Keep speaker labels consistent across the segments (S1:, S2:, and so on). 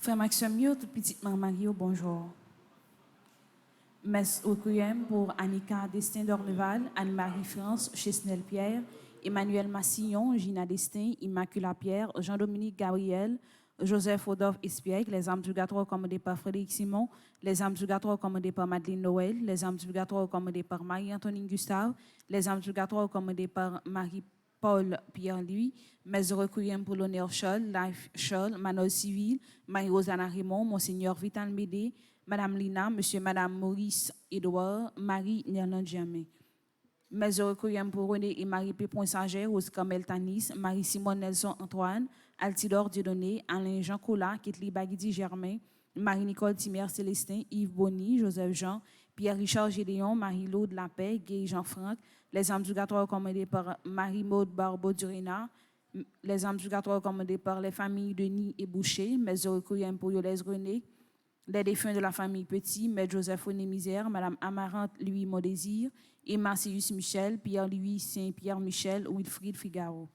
S1: Frère Maxime, toute petite Mario, bonjour. Messe requiem pour Annika Destin d'Orneval, Anne-Marie France, Chesnel Pierre, Emmanuel Massillon, Gina Destin, Immacula Pierre, Jean-Dominique Gabriel, Joseph Rodolphe Espiègle, les âmes purgatoires commandées par Frédéric Simon, les âmes purgatoires commandées par Madeleine Noël, les âmes purgatoires commandées par Marie-Antonine Gustave, les âmes purgatoires commandées par Marie-Paul Pierre-Louis, Messe requiem pour l'honneur Charles, Life Charles, Manol Civil, Marie-Rosanna Raymond, Monseigneur Vital Médé, Madame Lina, Monsieur, Madame Maurice Edouard, Marie Nerland Germain. Mes requiem pour René et Marie Pépon Sager, Rose Kamel Tanis, Marie Simone Nelson Antoine, Altidore Dieudonné, Alain Jean Cola, Ketli Bagidi Germain, Marie-Nicole Timer Célestin, Yves Bonny, Joseph Jean, Pierre-Richard Gédéon, Marie-Laude Lapay, Gay Jean-Franck, les âmes purgatoires commandées par Marie-Maude Barbeau-Durena, les âmes purgatoires commandées par les familles Denis et Boucher, mes requiem pour Yolès René, les défunts de la famille Petit, Maître Joseph René Misère, Madame Amarante Louis Modésir, Emma Céus Michel, Pierre-Louis Saint-Pierre Michel, Wilfried Figaro.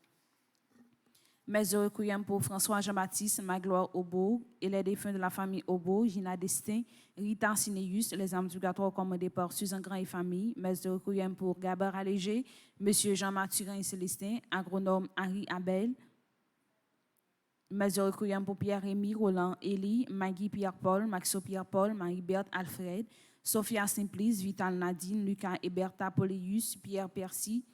S1: Mes requiem pour François Jean-Baptiste, Magloire Aubourg, et les défunts de la famille Aubourg, Gina Destin, Rita Cinéus, les âmes purgatoires commandées par Suzanne Grand et famille. Mes requiem pour Gabard Allégé, Monsieur Jean-Mathurin et Célestin, agronome Henri Abel. Mes requiem pour Pierre-Rémy, Roland, Élie, Maggie Pierre-Paul, Maxo Pierre-Paul, Marie-Berthe Alfred, Sophia Simplice, Vital Nadine, Lucas et Bertha Poléus, Pierre Percy,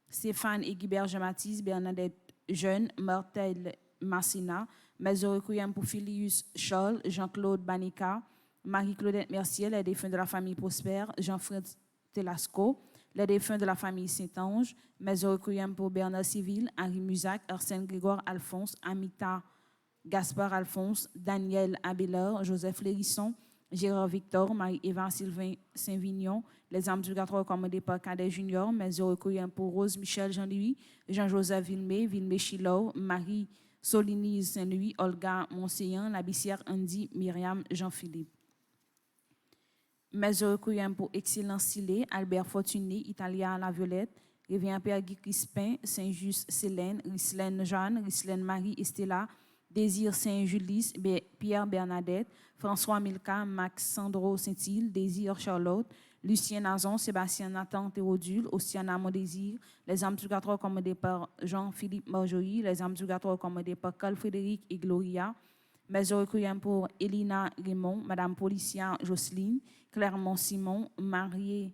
S1: Stéphane et Guibert Jean-Baptiste, Bernadette Jeune, Martel Massina, mes requiem pour Philius Charles, Jean-Claude Banica, Marie-Claudette Mercier, les défunts de la famille Prosper, Jean-Fred Telasco, les défunts de la famille Saint-Ange, mes requiem pour Bernard Civil, Henri Musac, Arsène Grégoire Alphonse, Amita Gaspard Alphonse, Daniel Abelard, Joseph Lérisson, Gérard Victor, Marie-Eva Sylvain Saint-Vignon, les âmes purgatoires commandées par Cadet Junior, mes requiem pour Rose Michel Jean-Louis, Jean-Joseph Villemé, Villemé Chilot, Marie Solinise Saint-Louis, Olga Monseillan, Labissière Andy, Myriam Jean-Philippe. Mes requiem pour Excellence Silé, Albert Fortuné, Italia La Violette, Révérend Père Guy Crispin, Saint-Just Célène, Rislaine Jeanne, Rislaine Marie Estella, Désir Saint-Julice, Pierre Bernadette, François Milka, Max Sandro Saint-Île, Désir Charlotte, Lucien Nazon, Sébastien Nathan Théodule, Ostiana Mondésir, les âmes purgatoires commandées par Jean-Philippe Marjorie, les âmes purgatoires commandées par Carl Frédéric et Gloria, mes requiem pour Elina Raymond, Madame Policia Jocelyne, Clermont Simon, Marie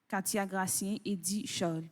S1: Katia Gracien, Eddie Charles.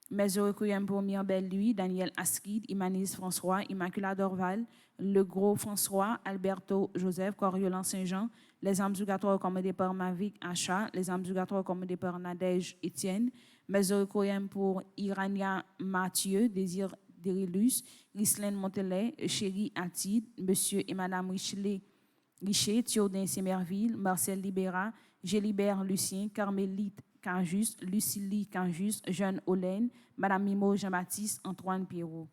S1: Mes requiem pour Mirbel Louis, Daniel Astrid, Imanis François, Immacula Dorval, Le Gros François, Alberto Joseph, Coriolan Saint-Jean, les âmes purgatoires commandées par Mavic Achat, les âmes purgatoires commandées par Nadège Étienne, mes requiem pour Irania Mathieu, Désir Dérilus, Rislaine Montelet, Chéri Atid, Monsieur et Madame Richer, Théodin Sémerville, Marcel Libéra, Gélibert Lucien, Carmélite Canjus, Lucilie Canjus, Jeanne Olaine, Madame Mimo Jean-Baptiste, Antoine Pierrot.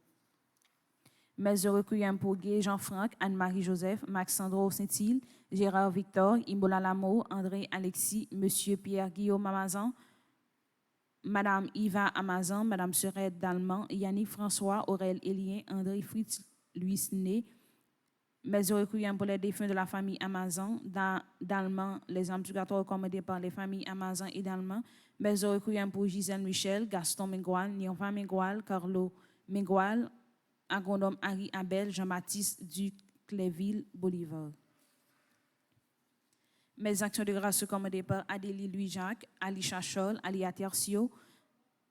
S1: Mes requiem pour Guy Jean-Franck, Anne-Marie Joseph, Maxandro Saint-Île, Gérard Victor, Imola Lameau, André Alexis, Monsieur Pierre Guillaume Amazan, Madame Yva Amazan, Madame Serette Dalman, Yannick François, Aurel Élien, André Fritz Louis Né. Mes requiem pour les défunts de la famille Amazan, d'Allemand, les âmes purgatoires recommandées par les familles Amazan et d'Allemand. Mes requiem pour Gisèle Michel, Gaston Mengual, Nirvan Mengual, Carlo Mengual, agronome Harry Abel, Jean-Baptiste Ducléville, Bolivar. Mes actions de grâce recommandées par Adélie Louis-Jacques, Ali Chachol, Ali Atercio,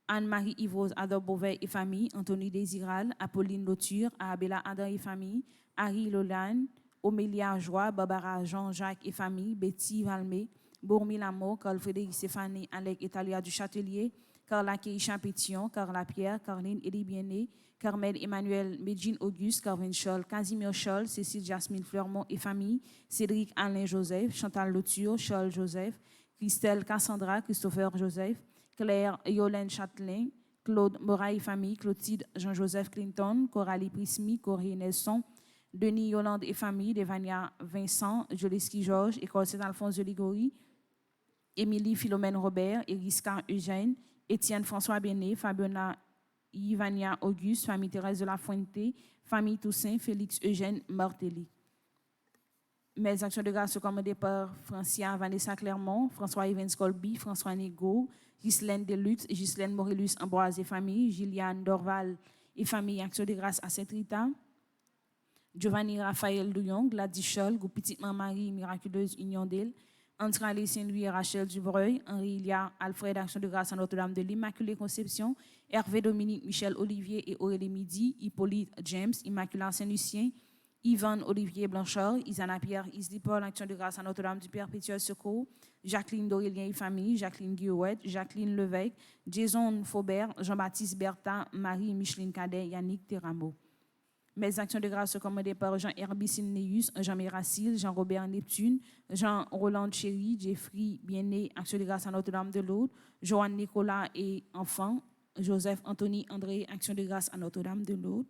S1: Anne-Marie Yvose, Adolphe Beauvais et famille, Anthony Désiral, Apolline Lauture, Abela Adam et famille, Harry Lolane, Omélia Joie, Barbara Jean-Jacques et famille, Betty Valmé, Bourmi Lamour, Carl Frédéric Stéphanie, Alec Italia du Châtelier, Carla Keisha Pétion, Carla Pierre, Caroline Elie Biené, Carmel Emmanuel Medjine Auguste, Carvin Scholl, Casimir Scholl, Cécile Jasmine Fleurmont et famille, Cédric Alain Joseph, Chantal Lauture, Scholl Joseph, Christelle Cassandra, Christopher Joseph, Claire Yolène Châtelain, Claude Moraille famille, Clotilde Jean-Joseph Clinton, Coralie Prismi, Corée Nelson, Denis Yolande et famille, Devania Vincent, Joleski Georges, École Saint-Alphonse de Ligorie, Émilie Philomène Robert, Eriska Eugène, Étienne François Béné, Fabiana Yvania Auguste, famille Thérèse de la Fuente, famille Toussaint, Félix Eugène Martelly. Mes actions de grâce sont commandées par Francia Vanessa Clermont, François Evans Colby, François Nego, Ghislaine Delutte, Ghislaine Morellus Ambroise et famille, Gilliane Dorval et famille, actions de grâce à Saint-Rita, Giovanni Raphaël Douillon, Gladys Scholl, Groupe Petite Marie Miraculeuse Union d'Île, Andralé Saint-Louis et Rachel Dubreuil, Henri Ilia, Alfred Action de grâce à Notre-Dame de l'Immaculée Conception, Hervé Dominique, Michel Olivier et Aurélie Midi, Hippolyte James, Immaculée Saint-Lucien, Yvan Olivier Blanchard, Isana Pierre Isli Paul, Action de grâce à Notre-Dame du Perpétuel Secours, Jacqueline Dorélien et famille, Jacqueline Guillouette, Jacqueline Levesque, Jason Faubert, Jean-Baptiste Bertha, Marie Micheline Cadet, Yannick Teramo. Mes actions de grâce sont commandées par Jean-Herbie Silneus, Jean Méracil, Jean-Robert Neptune, Jean-Roland Chéry, Jeffrey Bienné, Action de grâce à Notre-Dame de Lourdes, Joanne Nicolas et enfants, Joseph Anthony André, Action de grâce à Notre-Dame de Lourdes.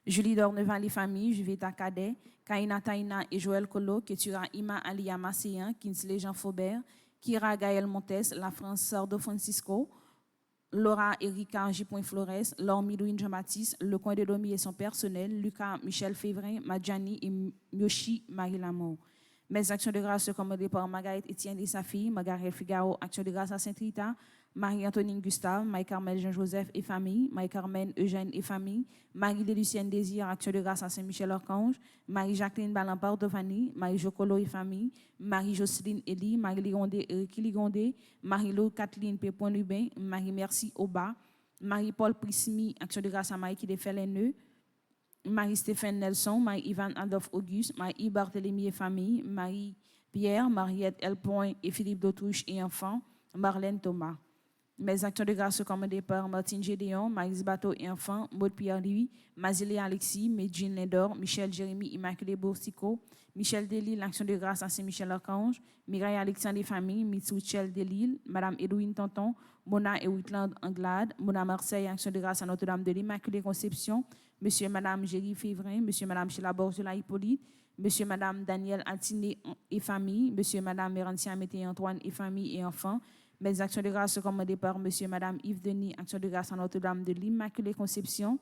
S1: Julie Dorneval et famille, Juveta Cadet, Kaina Taina et Joël Colo, Ketura Ima Alia Masséen, Kinsley Jean Faubert, Kira Gaël Montes, La France Sardo Francisco, Laura Erika Gipon Flores, Laure Midouine Jean-Baptiste, Le Coin de Domi et son personnel, Lucas Michel Févrin, Madjani et Myoshi Marie Lamont. Mes actions de grâce sont commandées par Margaret Etienne et sa fille, Margaret Figaro, Action de grâce à Saint-Rita, Marie-Antonine Gustave, Marie-Carmel Jean-Joseph et famille, Marie-Carmen Eugène et famille, Marie-Lucienne Désir, Action de grâce à Saint-Michel-Archange, Marie-Jacqueline Balampard Tovani, Marie-Jocolo et famille, Marie-Jocelyne Elie, Marie-Ligondé Eric Ligondé, Marie-Lou Kathleen Pépon-Lubin, Marie-Merci Oba, Marie-Paul Prismi, Action de grâce à Marie qui défait les nœuds, Marie-Stéphane Nelson, Marie-Ivan Adolphe Auguste, Marie Barthélemy et famille, Marie-Pierre, Mariette Elpoint et Philippe Dautouche et enfants, Marlène Thomas. Mes actions de grâce sont commandées par Martine Gédéon, Maïs Bateau et enfants, Maud Pierre-Louis, Mazélé Alexis, Medjine Lindor, Michel Jérémy Immaculé Boursico, Michel Delille, l'Action de grâce à Saint-Michel-Archange, Mireille Alexandre et famille, Mitsuchel Delille, Madame Edwin Tonton, Mona et Whitland Anglade, Mona Marseille, Action de grâce à Notre-Dame de l'Immaculée Conception, Monsieur et Madame Géry Févrin, Monsieur et Madame Sheila Borzola Hippolyte, Monsieur et Madame Daniel Altiné et famille, Monsieur et Madame Mérancia Mété Antoine et famille et enfants. Mes actions de grâce sont commandées par Monsieur et Madame Yves Denis, Action de grâce à Notre-Dame de l'Immaculée Conception,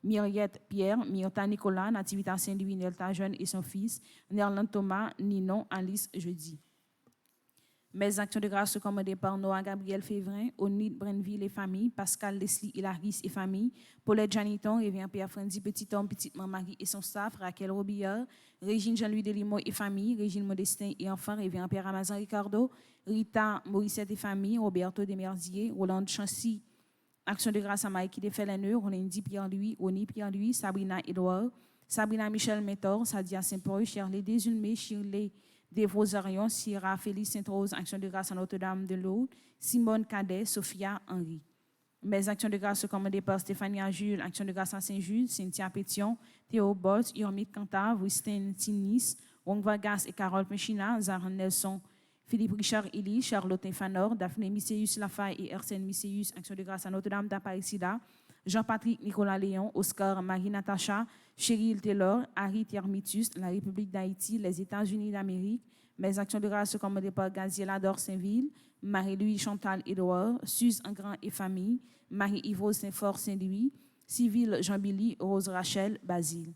S1: Myriette Pierre, Myrta Nicolas, Nativita Saint-Louis, Nelta Jeune et son fils, Nerland Thomas, Ninon, Alice Jeudi. Mes actions de grâce sont commandées par Noah Gabriel Févrin, Onid Brenville et famille, Pascal Leslie Hilaris et famille, Paulette Janiton, Révérend Pierre Frandy Petit Homme, Petite Marie et son staff, Raquel Robillard, Régine Jean-Louis Delimo et famille, Régine Modestin et enfants, Révérend Pierre Ramazan Ricardo, Rita Morissette et famille, Roberto Desmerzier, Roland Chancy, Action de grâce à Maï qui défait les nœuds, Rolandi Pierre-Louis, Oni Pierre-Louis, Sabrina Edouard, Sabrina Michel Mentor, Sadia Saint-Paul, Shirley Desulmé, Shirley Desvosarion, Sierra Félix Sainte-Rose, Action de grâce à Notre-Dame de Lourdes, Simone Cadet, Sophia Henry. Mes actions de grâce sont commandées par Stéphania Jules, Action de grâce à Saint-Jules, Cynthia Pétion, Théo Boss, Yormit Cantar, Wisten Tinis, Wong Vargas et Carole Pechina, Zahran Nelson, Philippe Richard Elie, Charlotte Fanor, Daphné Misséus Lafaye et Arsène Misséus, Action de grâce à Notre-Dame d'Apaïsida, Jean-Patrick Nicolas Léon, Oscar Marie-Natacha, Cheryl Taylor, Harry Thermitus, la République d'Haïti, les États-Unis d'Amérique. Mes actions de grâce sont commandées par Gaziela Dor-Saint-Ville, Marie-Louis Chantal Édouard, Suze Engrand et famille, Marie-Yvose Saint-Fort Saint-Louis, Civil Jean-Billy, Rose Rachel, Basile.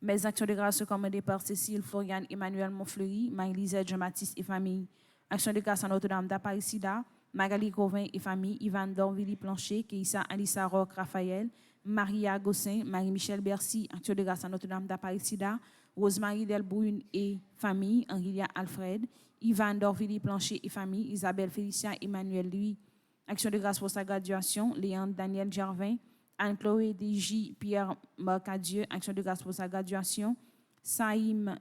S1: Mes actions de grâce sont commandées par Cécile Floriane Emmanuel Montfleury, Marie-Lisette Jean-Baptiste et famille. Actions de grâce à Notre-Dame d'Aparecida, Magali Covin et famille, Ivan Dorvili Plancher, Keissa Alissa Roque Raphaël, Maria Gossin, Marie-Michel Bercy, Action de grâce à Notre-Dame d'Aparecida, Rosemary Delbrune et famille, Henrilia Alfred, Ivan Dorvili Plancher et famille, Isabelle Félicia Emmanuel Louis. Action de grâce pour sa graduation, Léandre Daniel Gervin, Anne-Chloé DJ Pierre Marcadieu, action de grâce pour sa graduation. Saïm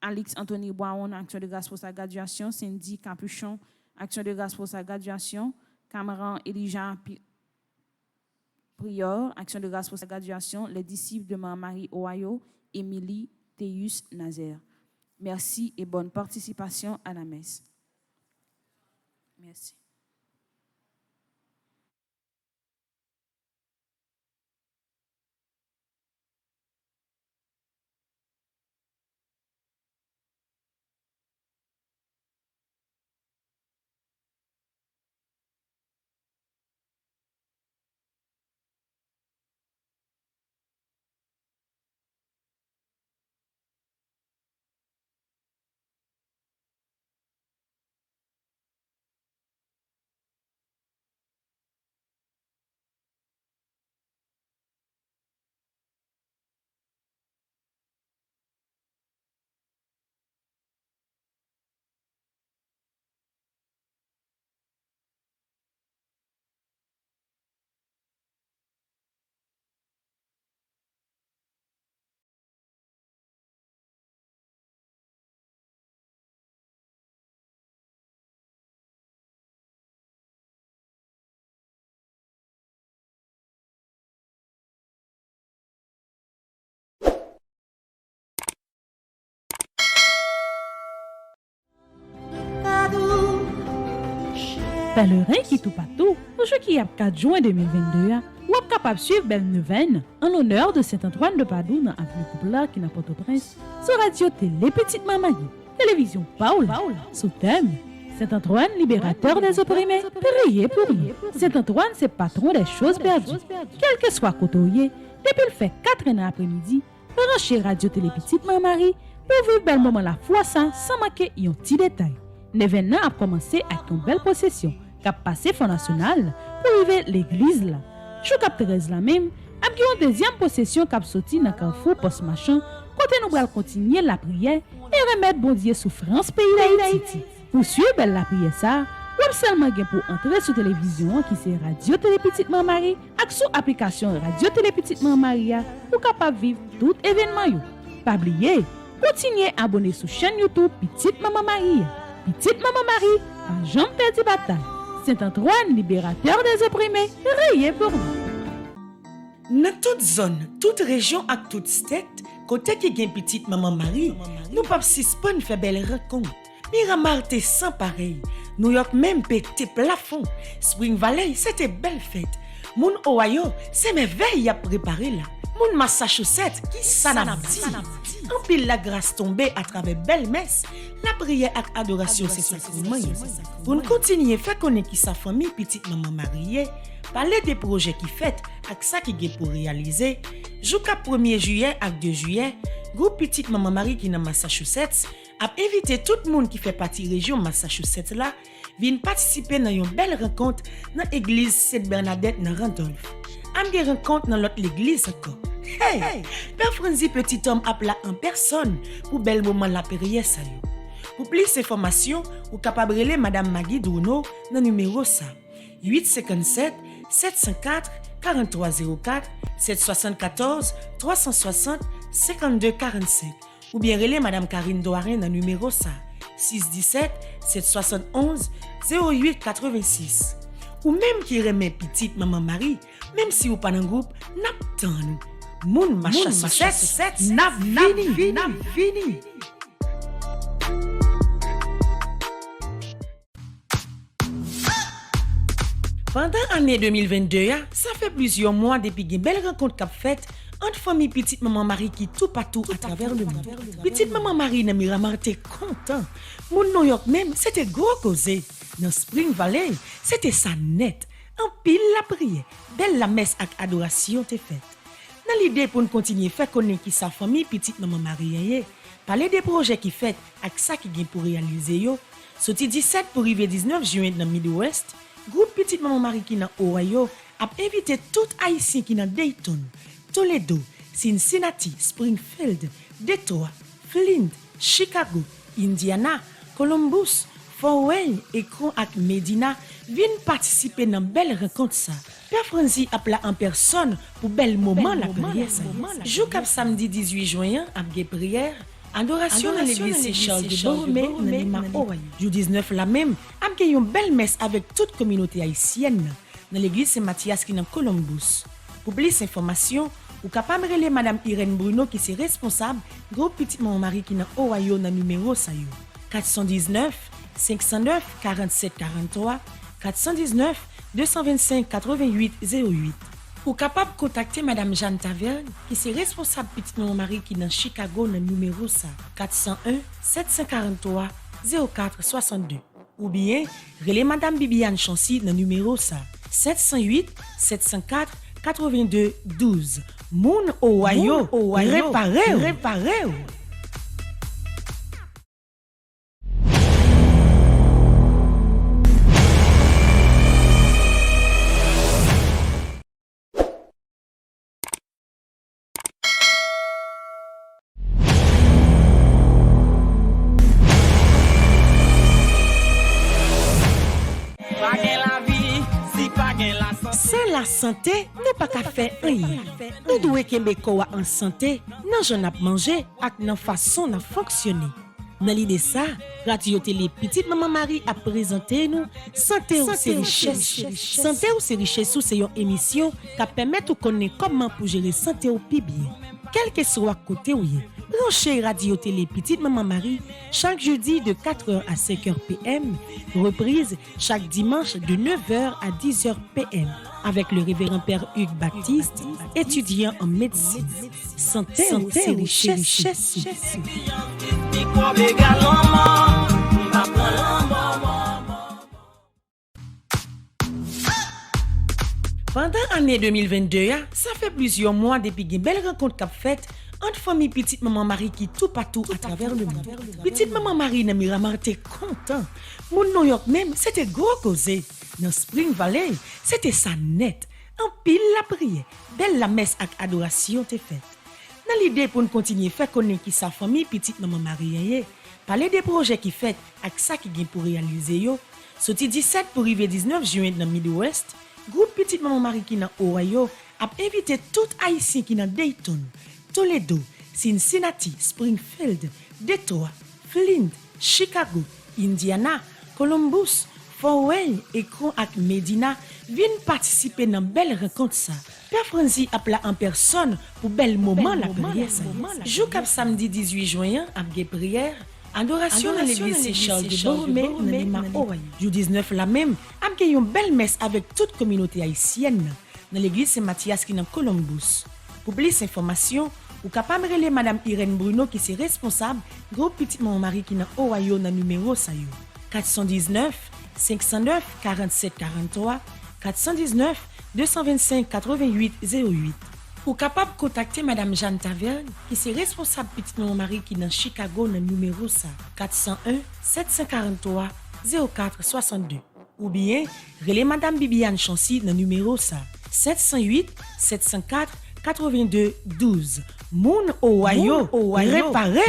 S1: Alix Anthony Boaon, action de grâce pour sa graduation. Cindy Capuchon, action de grâce pour sa graduation. Cameron Elijah Prior, action de grâce pour sa graduation. Les disciples de Marie Ohio, Émilie Théus Nazaire. Merci et bonne participation à la messe. Merci.
S2: Pèlerin qui tout partout, aujourd'hui 4 juin 2022, ou êtes capable de suivre Belle Neuvaine en l'honneur de Saint-Antoine de Padoue dans l'avenue Coupla qui n'a pas de prince sur Radio Télé Petite Maman, télévision Paul, sous thème Saint-Antoine, libérateur des opprimés, priez pour nous. Saint-Antoine, c'est patron des choses perdues. Quel que soit côtoyé, depuis le fait 4 ans après-midi, branchez Radio Télé Petite Maman pour vivre bel moment la foi sans manquer un petit détail. L'événement a commencé avec une belle procession qui a passé Fonds National pour arriver l'église là. Chou cap 13 la même, a une deuxième procession qui a sorti dans Carrefour Post Machin, côté nous allons continuer la prière et remettre bon Dieu souffrance pays d'Haïti. Pour suivre la prière ça, ou seulement pour entrer sur télévision qui c'est Radio Télé Petite Maman Marie avec sous application Radio Télé Petite Maman Marie pour capable vivre tout événement yo. Pas oublier, continuez à abonner sur chaîne YouTube Petite Maman Marie. Petite Maman Marie, pas jamais perdu bataille. Saint-Antoine, libérateur des opprimés, riez pour nous.
S3: Dans toute zone, toute région et toute state, côté qui gagne Petite Maman Marie, nous pas suspendre faire belle rencontre. Miramar t'es sans pareil. New York même pété plafond. Spring Valley, c'était belle fête. Moun Ohio, c'est merveille à préparer là. Moun Massachusetts, qui ça n'a dit. En pile la grâce tombée à travers belle messe, la prière et adoration c'est sacrement. Pour nous continuer faire connaître qui sa famille Petite Maman Marie, parler des projets qui fait avec ça qui est pour réaliser. Jusqu'à 1er juillet et 2 juillet, groupe Petite Maman Marie qui est dans Massachusetts a invité tout le monde qui fait partie région Massachusetts là, vient participer dans une belle rencontre dans l'église Sainte-Bernadette dans Randolph. Am des rencontres dans l'autre église encore. Hey, Père Franzi petit homme appela en personne pour bel moment la prière ça yo. Pour plus d'informations, ou capable relais Madame Maggie Bruno dans numéro ça 857 704 4304 774 360 52 45 ou bien relais Madame Karine Doirin dans numéro ça 617 771 08 86 ou même qui remet Petite Maman Marie, même si ou pas dans groupe, n'attend nous. Moun Massachusetts, n'a fini. Pendant l'année 2022, ça fait plusieurs mois depuis une belle rencontre qu'a faite entre famille petite maman Marie qui tout partout à travers le monde. Petite maman Marie dans Miramar était content. Mon New York même, c'était gros causé. Dans Spring Valley, c'était ça net. En pile la prière, belle la messe avec adoration t'est faite. Dans l'idée pour nous continuer faire connaître qui sa famille petite maman Marie parler des projets qui fait avec ça qui gagne pour réaliser yo. Sorti 17 pour arriver 19 juin dans Midwest, groupe petite maman Marie qui dans Ohio a invité tout haïtien qui dans Dayton, Toledo, Cincinnati, Springfield, Detroit, Flint, Chicago, Indiana, Columbus, Fort Wayne, Ekron et Medina viennent participer dans belle rencontre ça. Père Franzi appela en personne pour bel moment la prière ça. Jou cap samedi 18 juin après prière, adoration dans l'église Saint-Charles de Borromée dans Lima, Ohio. Jou 19 la même, après une belle messe avec toute communauté haïtienne dans l'église Saint-Mathias qui dans Columbus. Pour plus d'informations, ou capable de Madame Irène Bruno qui est responsable groupe petite maman Marie qui dans Ohio dans numéro ça yo. 419 509 47 43 419 225 88 08. Ou capable de contacter Madame Jeanne Taverne qui est responsable petite maman Marie qui dans Chicago dans numéro ça 401 743 04 62. Ou bien relais Madame Bibiane Chancy dans numéro ça 708 704 82 12. Moun Ohio, réparé. Sans la santé, nous pas qu'à faire rien. Nous devons kembe kowa en santé, nan j'en a manger ak nan façon n'a fonctionner. Dans l'idée ça, Radio Télé Petite Maman Marie a présenté nous Santé ou c'est richesse. Santé ou c'est richesse c'est une émission qui permet de connaître comment pour gérer santé ou pi bien. Quel que soit côté ou yé. Branchez Radio Télé Petite Maman Marie chaque jeudi de 4h à 5h PM, reprise chaque dimanche de 9h à 10h PM avec le révérend Père Hugues Baptiste, étudiant en médecine. Santé c'est richesse. Pendant l'année 2022, ça fait plusieurs mois depuis une belle rencontre qu'a faite entre famille petite maman Marie qui tout partout à travers le monde. Petite maman Marie dans Miramar était content. Mon New York même, c'était gros causé. Dans Spring Valley, c'était ça net. En pile la prière, belle la messe avec adoration t'est faite. Dans l'idée pour nous continuer faire connaître qui sa famille petite maman Marie parler des projets qui fait avec ça qui gagne pour réaliser yo. Sorti 17 pour arriver 19 juin dans Midwest, groupe petite maman Marie qui dans Ohio a invité tout haïtien qui dans Dayton, Toledo, Cincinnati, Springfield, Detroit, Flint, Chicago, Indiana, Columbus, Fort Wayne, Ekron et Medina viennent participer dans belle rencontre ça. Père Franzi appela en personne pour bel moment la prière ça. Jou cap samedi 18 juin après prière, adoration dans l'église Saint-Charles de Borromée dans Lima, Ohio. Jou 19 la même, après une belle messe avec toute communauté haïtienne dans l'église Saint-Mathias qui dans Columbus. Pour plus d'informations, ou capable de Madame Irène Bruno qui est responsable groupe petite maman Marie qui dans Ohio dans numéro ça yo. 419 509 47 43 419 225 88 08. Ou capable de contacter Madame Jeanne Taverne qui est responsable petite maman Marie qui dans Chicago dans numéro ça 401 743 04 62. Ou bien relais Madame Bibiane Chancy dans numéro ça 708 704 82 12. Moun Ohio, réparé.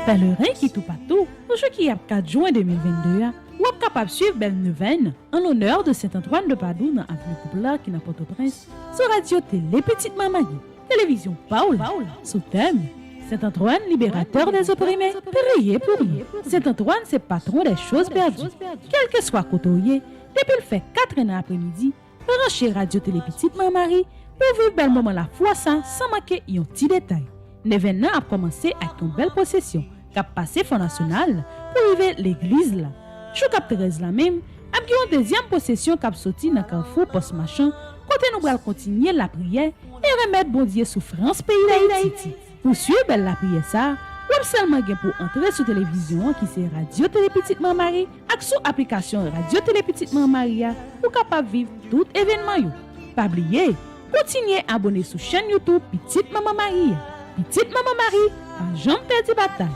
S2: Pèlerin qui tout partout, aujourd'hui 4 juin 2022, ou êtes capable de suivre belle neuvaine en l'honneur de Saint-Antoine de Padoue dans Avenue Poupla qui n'a Port-au-Prince, sur Radio Télé Petite Maman, télévision Paul, sous thème Saint-Antoine, libérateur des opprimés, priez pour nous. Saint-Antoine, c'est patron des choses perdues. Quel que soit côtoyé, depuis le fait 4 ans après-midi, branchez Radio Télé Petite Maman pour vivre bel moment la foi sans manquer un petit détail. L'événement a commencé avec une belle procession qui a passé Fonds National pour arriver l'église là. Chou cap 13 la même, a une deuxième procession qui a sorti dans Carrefour Post Machin, côté nous allons continuer la prière et remettre bon Dieu souffrance pays d'Haïti. Pour suivre la prière ça, ou seulement pour entrer sur télévision qui c'est Radio Télé Petite Maman Marie avec sous application Radio Télé Petite Maman Maria pour capable vivre tout événement yo. Pas oublier, continuez à abonner sur chaîne YouTube Petite Maman Marie. Petite Maman Marie, pas jamais perdu bataille.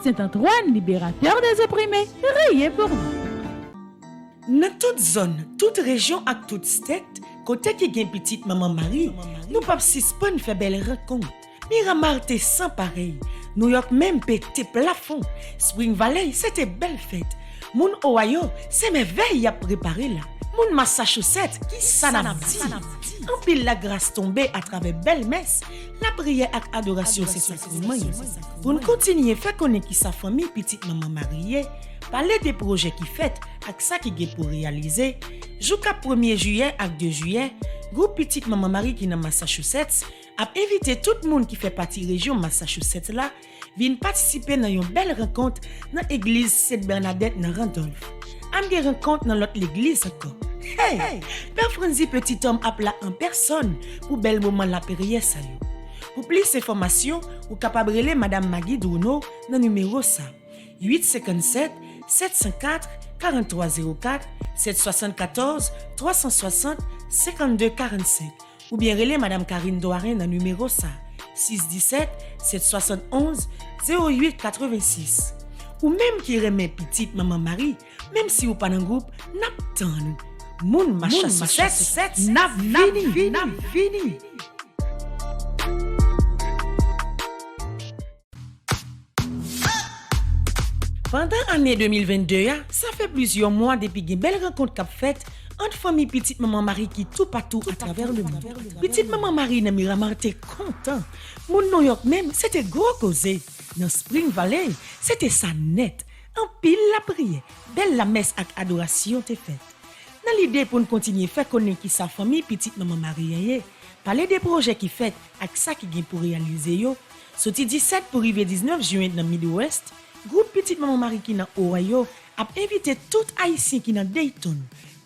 S2: Saint-Antoine, libérateur des opprimés, rayez pour nous.
S3: Dans toute zone, toute région et toute state, côté qui gagne petite maman Marie, nous pas suspendre faire belle rencontre. Miramar t'es sans pareil. New York même pété plafond. Spring Valley, c'était belle fête. Moun Ohio, c'est merveille à préparer là. Moun Massachusetts, qui ça n'a dit. En pile la grâce tombée à travers belle messe, la prière et adoration c'est sacrement. Pour nous continuer faire connaître qui sa famille petite maman mariée, parler des projets qui fait avec ça qui est pour réaliser. Jusqu'à 1er juillet et 2 juillet, groupe petite maman Marie qui dans Massachusetts a invité tout le monde qui fait partie région Massachusetts là, vient participer dans une belle rencontre dans l'église Sainte-Bernadette dans Randolph. Am gen rencontre dans l'autre l'église encore. Hey, Père Franzi petit homme appela en personne pour bel moment la prière ça yo. Pour plus d'informations, ou capable relais madame Maggie Bruno dans numéro ça 857 704 4304 774 360 52 45 ou bien relais madame Karine Doirin dans numéro ça 617 771 08 86 ou même qui remet petite maman Marie, même si ou pas dans groupe, n'attend moun Massachusetts n'a fini. Pendant l'année 2022, ça fait plusieurs mois depuis une belle rencontre qu'a faite entre famille petite maman Marie qui tout partout à travers le monde. Petite maman Marie dans Miramar était content. Mon New York même, c'était gros causé. Dans Spring Valley, c'était ça net. En pile la prière, belle la messe avec adoration t'est faite. Dans l'idée pour nous continuer faire connaître qui sa famille petite maman Marie, parler des projets qui fait avec ça qui gagne pour réaliser yo. Sorti 17 pour arriver 19 juin dans Midwest, groupe petite maman Marie qui dans Ohio a invité tout haïtien qui dans Dayton,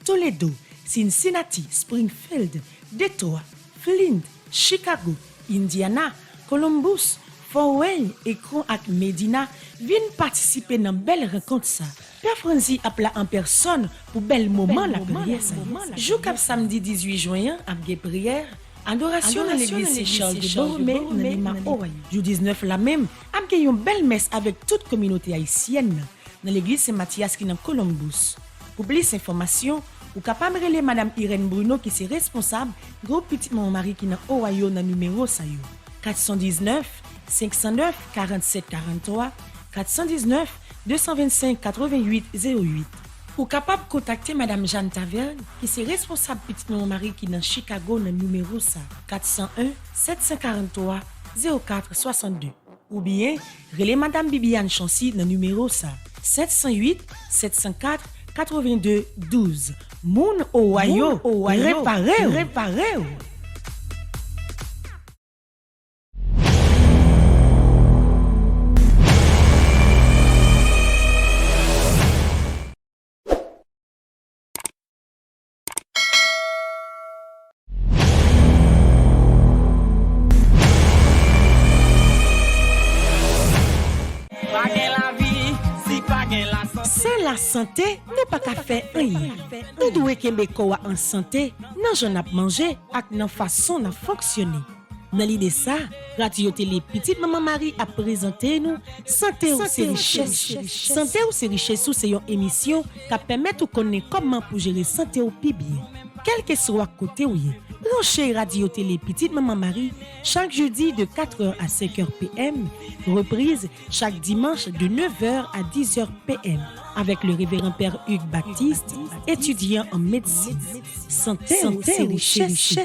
S3: Toledo, Cincinnati, Springfield, Detroit, Flint, Chicago, Indiana, Columbus, Fort Wayne, Ekron et Medina viennent participer dans belle rencontre ça. Père Franzi appela en personne pour bel moment la prière ça. Jour cap samedi 18 juin avec prière, adoration dans l'église Charles de Borromée dans Lima, Ohio. Jour 19 la même, avec une belle messe avec toute communauté haïtienne dans l'église Saint-Mathias qui dans Columbus. Pour plus d'informations, ou capable de relais madame Irène Bruno qui est responsable groupe petite maman Marie qui dans Ohio dans numéro ça yo 419 509 47 43 419 225 88 08. Ou capable de contacter madame Jeanne Taverne qui est responsable petite maman Marie qui dans Chicago dans numéro ça 401 743 04 62. Ou bien relais madame Bibiane Chancy dans numéro ça 708 704 82 12. Moun Ohio, réparé. Sans la santé, nous pas qu'à faire rien. Nous devons Québécois en santé, non j'en ai mangé et non façon de fonctionner. Dans l'idée ça, Radio Télé Petite Maman Marie a présenté nous Santé ou c'est richesse. Santé ou c'est richesse c'est une émission qui permet de connaître comment pour gérer santé au plus bien. Quel que soit côté où branchez Radio Télé Petite Maman Marie chaque jeudi de 4h à 5h PM, reprise chaque dimanche de 9h à 10h PM avec le révérend Père Hugues Baptiste, étudiant en médecine. Santé c'est richesse.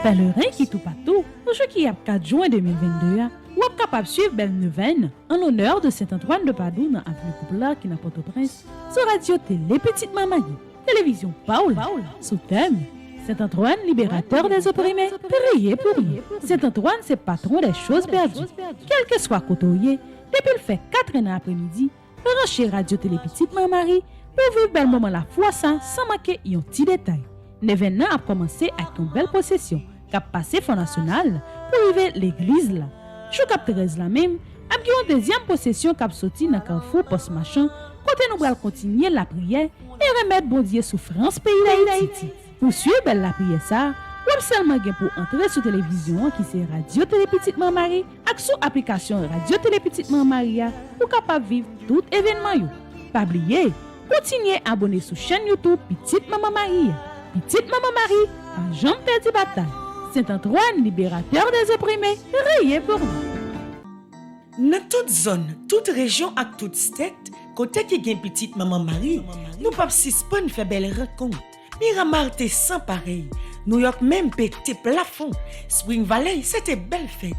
S2: pèlerin qui tout partout, aujourd'hui 4 juin 2022, ou êtes capable de suivre belle neuvaine en l'honneur de Saint-Antoine de Padoue dans avenue Poupla qui n'a Port-au-Prince, sur radio télé Petite Maman, télévision Paul, sous thème Saint-Antoine, libérateur des opprimés, priez pour nous. Saint-Antoine, c'est patron des choses perdues. Quel que soit côtoyé, depuis le fait 4 ans après-midi, branchez radio télé Petite Maman pour vivre bel moment la foi sans manquer un petit détail. L'événement a commencé avec une belle procession qui a passé Fonds National pour arriver l'église là. Chou cap 13 la même, a une deuxième procession qui a sorti dans le carrefour post-machin, côté nous allons continuer la prière et remettre bon Dieu souffrance pays d'Haïti. Pour suivre la prière ça, ou seulement pour entrer sur télévision qui c'est Radio Télé Petite Maman Marie avec sous application Radio Télé Petite Maman Marie pour capable vivre tout événement yo. Pas oublier, continuez à abonner sur chaîne YouTube Petite Maman Marie. Petite Maman Marie, pas jamais perdu bataille. Saint-Antoine, libérateur des opprimés, riez pour nous.
S3: Dans toute zone, toute région et toute state, côté qui gagne Petite Maman Marie, nous pas suspendre faire belle rencontre. Miramar était sans pareil. New York même pété plafond. Spring Valley, c'était belle fête.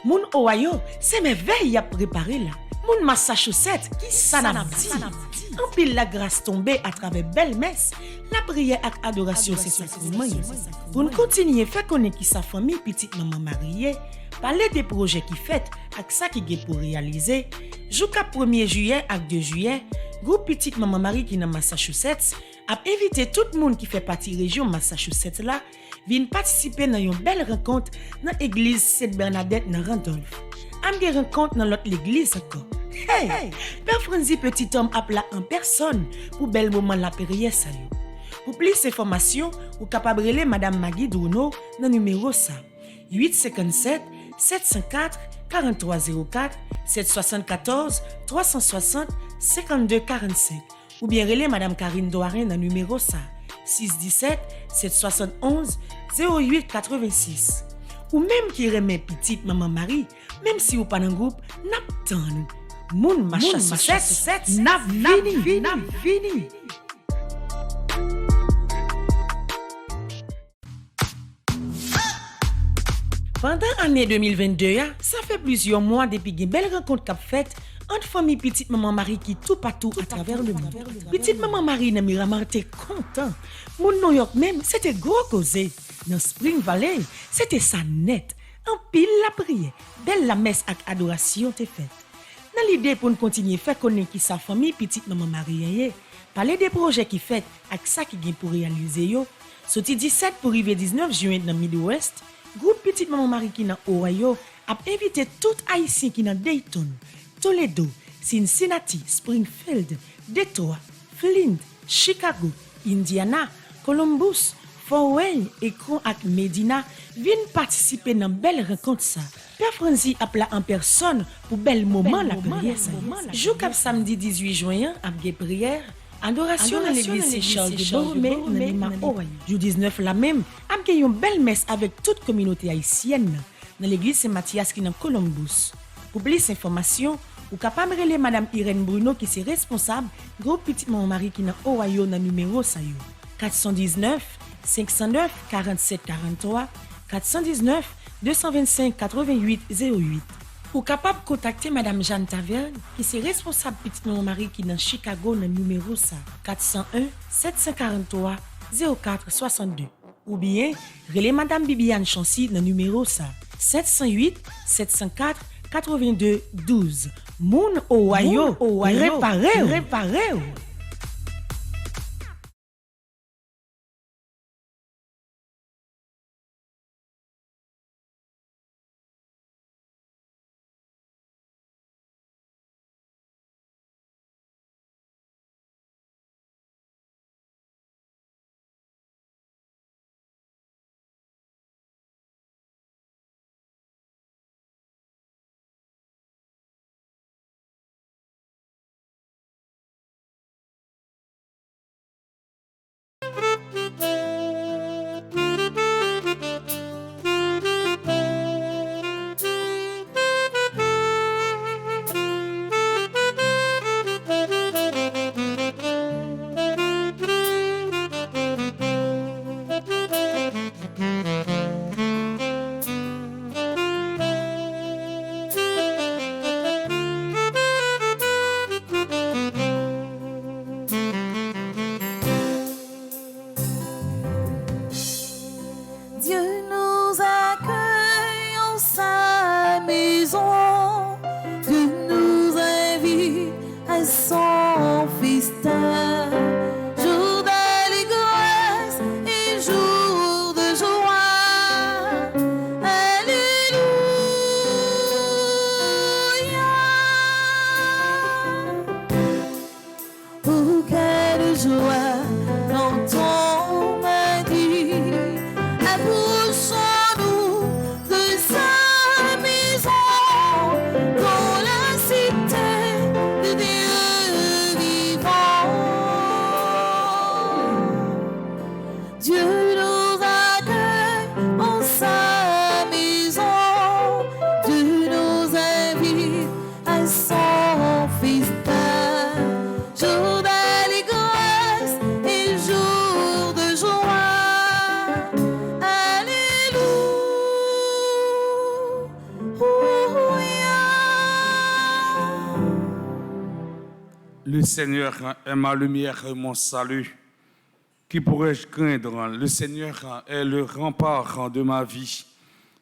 S3: Moun Ohio, c'est merveille à préparer là. Moun Massachusetts, qui ça n'a dit. En pile la grâce tombée à travers belle messe, la prière et adoration c'est sacrement. Pour nous continuer faire connaître qui sa famille Petite Maman mariée, parler des projets qui fait avec ça qui est pour réaliser. Jusqu'à 1er juillet à 2 juillet, groupe Petite Maman Marie qui dans Massachusetts a invité tout le monde qui fait partie région Massachusetts là, vient participer dans une belle rencontre dans l'église Sainte-Bernadette dans Randolph. Am une rencontre dans l'autre église encore. Hey, Père Franzi petit homme appela en personne pour bel moment la prière salut. Pour plus d'informations, vous capable relais Madame Maggie Bruno dans numéro ça 857 704 4304 774 360 52 45 ou bien relais Madame Karine Doirin dans numéro ça 617 771 08 86 ou même qui remet Petite Maman Marie, même si vous pas dans groupe, n'attend moun Massachusetts n'a fini. Pendant l'année 2022, ça fait plusieurs mois depuis une belle rencontre qu'a faite entre famille Petite Maman Marie qui tout partout à travers le monde. Petite Maman Marie dans Miramar était content. Mon New York même, c'était gros causé. Dans Spring Valley, c'était ça net. En pile la prière, belle la messe avec adoration t'est faite. Dans l'idée pour nous continuer faire connaître qui sa famille Petite Maman Marie, parler des projets qui fait avec ça qui gagne pour réaliser yo. Sorti 17 pour arriver 19 juin dans Midwest, groupe Petite Maman Marie qui dans Ohio a invité tout haïtien qui dans Dayton, Toledo, Cincinnati, Springfield, Detroit, Flint, Chicago, Indiana, Columbus, Fort Wayne, Ekron et Medina viennent participer dans une belle rencontre ça. Père Franzi appela en personne pour bel moment la prière ça. Jour cap samedi 18 juin, après prière, adoration dans l'église Saint-Charles de Borromée dans Lima, Ohio. Jour 19 la même, après une belle messe avec toute communauté haïtienne dans l'église Saint-Mathias qui dans Columbus. Pour plus d'informations, vous capable de relais Madame Irène Bruno qui est responsable groupe Petite Maman Marie qui dans Ohio dans numéro ça 419 509 47 43 419 225 88 08. Ou capable de contacter Madame Jeanne Taverne qui est responsable Petite Maman Marie qui dans Chicago dans numéro ça 401 743 04 62. Ou bien relais Madame Bibiane Chancy dans numéro ça 708 704 82 12. Moun Ohio, réparé.
S4: Seigneur est ma lumière et mon salut. Qui pourrais-je craindre? Le Seigneur est le rempart de ma vie.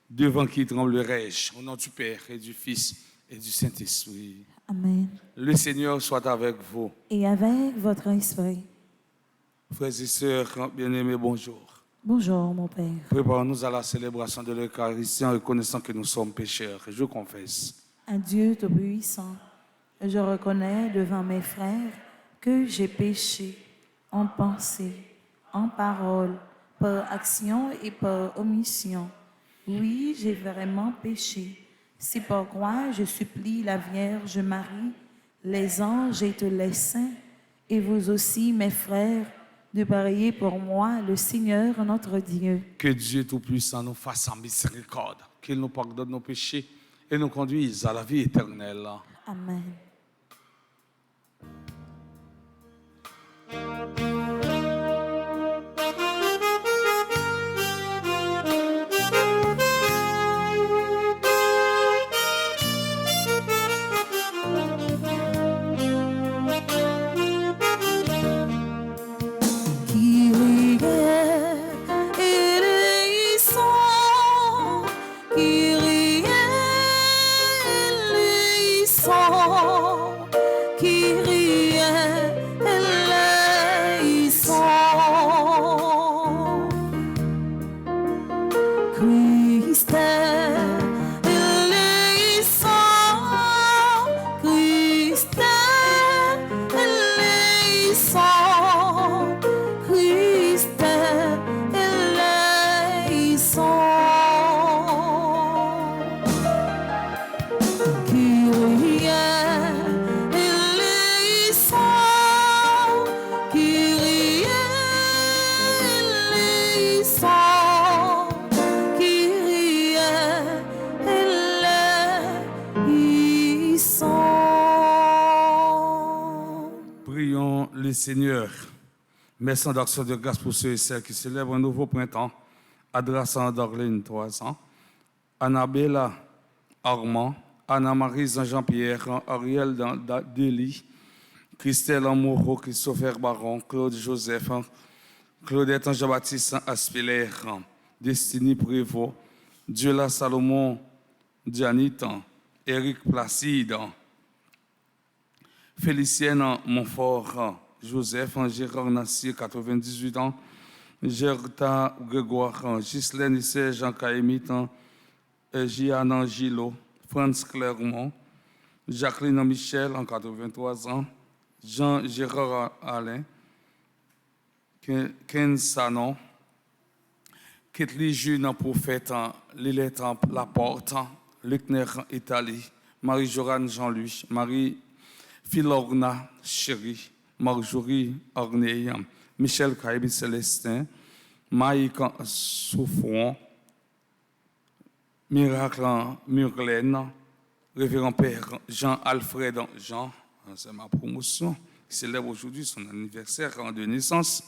S4: Devant qui tremblerai-je? Au nom du Père et du Fils et du Saint-Esprit.
S1: Amen.
S4: Le Seigneur soit avec vous.
S1: Et avec votre esprit.
S4: Frères et sœurs bien-aimés, bonjour.
S1: Bonjour, mon Père.
S4: Préparons-nous à la célébration de l'Eucharistie en reconnaissant que nous sommes pécheurs. Je confesse.
S1: À Dieu Tout-Puissant, je reconnais devant mes frères que j'ai péché en pensée, en parole, par action et par omission. Oui, j'ai vraiment péché. C'est pourquoi je supplie la Vierge Marie, les anges et tous les saints, et vous aussi, mes frères, de prier pour moi, le Seigneur notre Dieu.
S4: Que Dieu Tout-Puissant nous fasse en miséricorde, qu'il nous pardonne nos péchés et nous conduise à la vie éternelle.
S1: Amen.
S4: Prions le Seigneur. Merci d'action de grâce pour ceux et celles qui célèbrent un nouveau printemps. Adressant d'Orléans 3 ans. Annabella Armand, Anna-Marie Jean-Pierre, Ariel Deli, Christelle Moreau, Christopher Baron, Claude Joseph, Claudette Jean-Baptiste Aspiler, Destiny Prévost, Diola Salomon Dianit, Éric Placide, Félicienne Montfort, Joseph Gérard Nassier, 98 ans, Gerta Grégoire, Ghislaine Issé, Jean Caïmit, Gianna Gillot, Franz Clermont, Jacqueline Michel, 83 ans, Jean-Gérard Alain, Ken Sanon, Ketli June Prophète, Lilette Laporte, Luckner Italie, Marie-Jorane Jean-Louis, Marie Philorna Chéri, Marjorie Orneille, Michel Caïbi Célestin, Maïk Souffron, Miracle Murlaine, Révérend Père Jean-Alfred Jean, c'est ma promotion, qui célèbre aujourd'hui son anniversaire de naissance,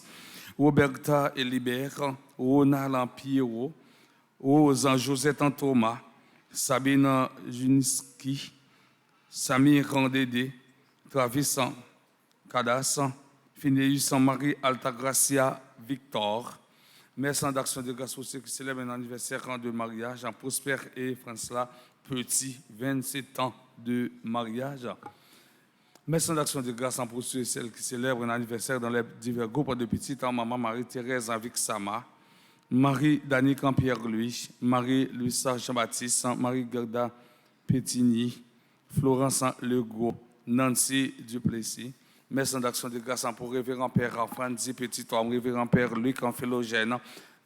S4: Roberta Elibert, Ronald Pierrot, Rose Josette Thomas, Sabine Juniski, Samir Randédé, Travis Cadas, Phineus Marie Altagracia Victor. Merci d'action de grâce pour ceux qui célèbrent un anniversaire de mariage, Jean Prosper et François Petit, 27 ans de mariage. Merci d'action de grâce pour ceux et celles qui célèbrent un anniversaire dans les divers groupes de petits temps. Maman Marie-Thérèse avec Sama, Marie-Dani Campierre-Louis, Marie-Louisa Jean-Baptiste, Marie-Gerda Pétigny, Florence Legault, Nancy Duplessis. Merci d'action de grâce pour Révérend Père Franzi Petit-Homme, Révérend Père Luc Amphilogène,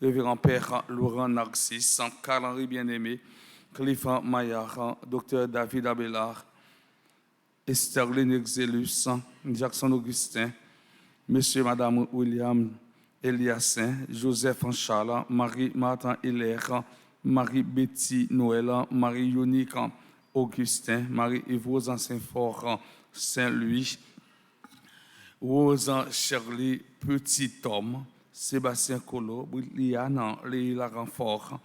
S4: Révérend Père Laurent Narcisse, Carl-Henri Bien-Aimé, Clifford Maillard, Dr David Abelard, Esterline Exelus, Jackson Augustin, Monsieur et Madame William Eliassin, Joseph Charles, Marie-Martin Hilaire, Marie-Betty Noël, Marie-Unique Augustin, Marie-Yvose Saint-Fort Saint-Louis, Rose Shirley Petit-Homme, Sébastien Collot, Liane Léila Renfort,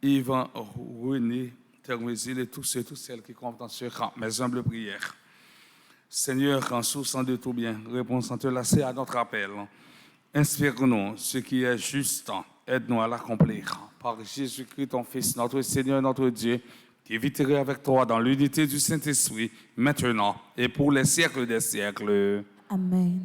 S4: Yvan René Termesil et tous ceux et toutes celles qui comptent dans ce camp. Mes humbles prières. Seigneur, en sourçant de tout bien, réponds sans te lasser à notre appel. Inspire-nous ce qui est juste, aide-nous à l'accomplir. Par Jésus-Christ, ton Fils, notre Seigneur, notre Dieu, qui viterait avec toi dans l'unité du Saint-Esprit, maintenant et pour les siècles des siècles.
S5: Amen.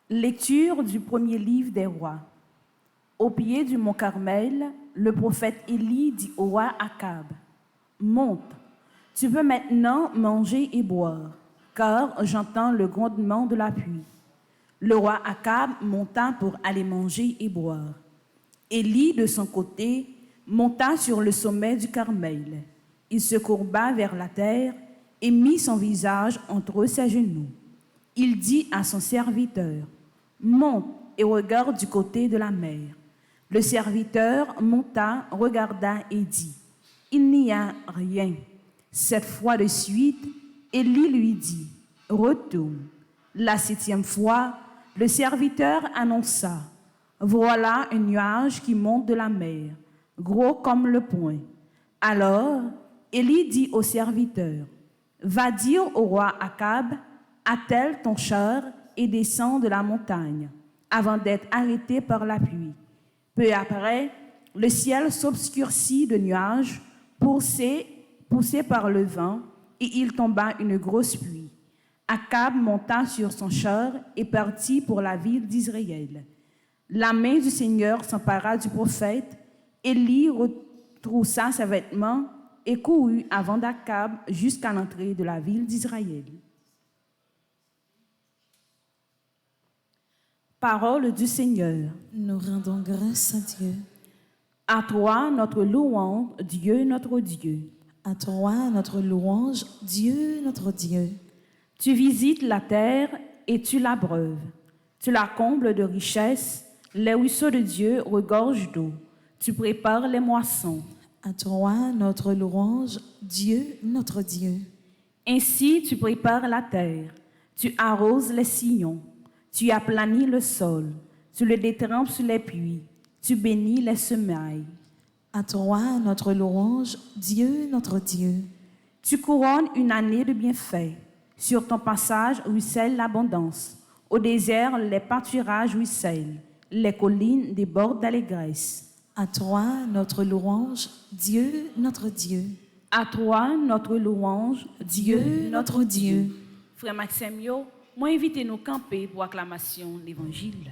S1: Lecture du premier livre des rois. Au pied du mont Carmel, le prophète Élie dit au roi Akab, « Monte, tu peux maintenant manger et boire, car j'entends le grondement de la pluie. » Le roi Akab monta pour aller manger et boire. Élie, de son côté, monta sur le sommet du Carmel. Il se courba vers la terre et mit son visage entre ses genoux. Il dit à son serviteur, « Monte et regarde du côté de la mer. » Le serviteur monta, regarda et dit, « Il n'y a rien. » Cette fois de suite, Élie lui dit, « Retourne. » La 7e fois, le serviteur annonça, « Voilà un nuage qui monte de la mer, gros comme le poing. » Alors, Élie dit au serviteur, « Va dire au roi Akab, attelle ton char et descends de la montagne, avant d'être arrêté par la pluie. » Peu après, le ciel s'obscurcit de nuages, poussé par le vent, et il tomba une grosse pluie. Akab monta sur son char et partit pour la ville d'Israël. La main du Seigneur s'empara du prophète. Élie retroussa ses vêtements et courut avant d'Akab jusqu'à l'entrée de la ville d'Israël. Parole du Seigneur.
S5: Nous rendons grâce à Dieu.
S1: À toi, notre louange, Dieu, notre Dieu.
S5: À toi, notre louange, Dieu, notre Dieu.
S1: Tu visites la terre et tu l'abreuves. Tu la combles de richesses. Les ruisseaux de Dieu regorgent d'eau. Tu prépares les moissons.
S5: À toi, notre louange, Dieu, notre Dieu.
S1: Ainsi, tu prépares la terre. Tu arroses les sillons. Tu aplanis le sol. Tu le détrempes sur les puits. Tu bénis les semailles.
S5: À toi, notre louange, Dieu, notre Dieu.
S1: Tu couronnes une année de bienfaits. Sur ton passage ruisselle l'abondance. Au désert, les pâturages ruissellent. Les collines débordent d'allégresse.
S5: À toi, notre louange, Dieu, notre Dieu.
S1: À toi, notre louange,
S5: Dieu, notre Dieu.
S1: Frère Maxime, moi invitez nous camper pour acclamation de l'évangile.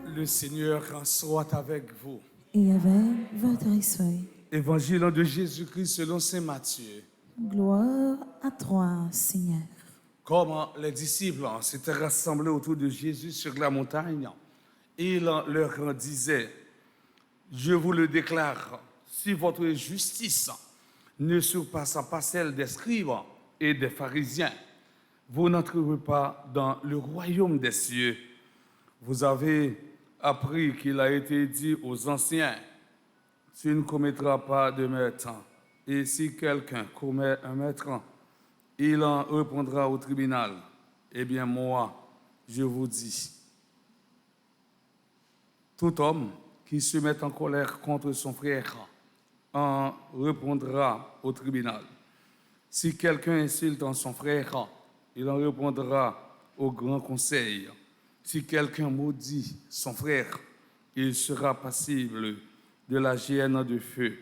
S4: Le Seigneur soit avec vous.
S5: Et avec votre esprit.
S4: Évangile de Jésus-Christ selon saint Matthieu.
S5: Gloire à toi, Seigneur.
S4: Comme les disciples s'étaient rassemblés autour de Jésus sur la montagne, il leur disait, « Je vous le déclare, si votre justice ne surpasse pas celle des scribes et des pharisiens, vous n'entrerez pas dans le royaume des cieux. Vous avez appris qu'il a été dit aux anciens, « Tu ne commettras pas de meurtre. » Et si quelqu'un commet un meurtre, il en répondra au tribunal. Eh bien, moi, je vous dis, tout homme qui se met en colère contre son frère en répondra au tribunal. Si quelqu'un insulte son frère, il en répondra au grand conseil. Si quelqu'un maudit son frère, il sera passible de la géhenne de feu.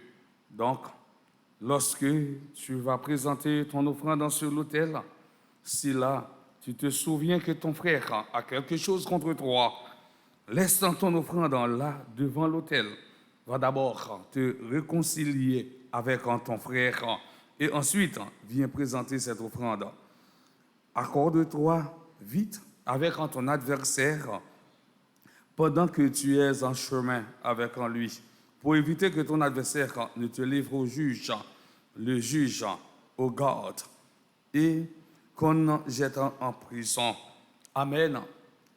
S4: Donc, lorsque tu vas présenter ton offrande sur l'autel, si là, tu te souviens que ton frère a quelque chose contre toi, laisse ton offrande là devant l'autel. Va d'abord te réconcilier avec ton frère et ensuite viens présenter cette offrande. Accorde-toi vite avec ton adversaire pendant que tu es en chemin avec lui, pour éviter que ton adversaire ne te livre au juge, le juge au garde, et qu'on jette en prison. Amen.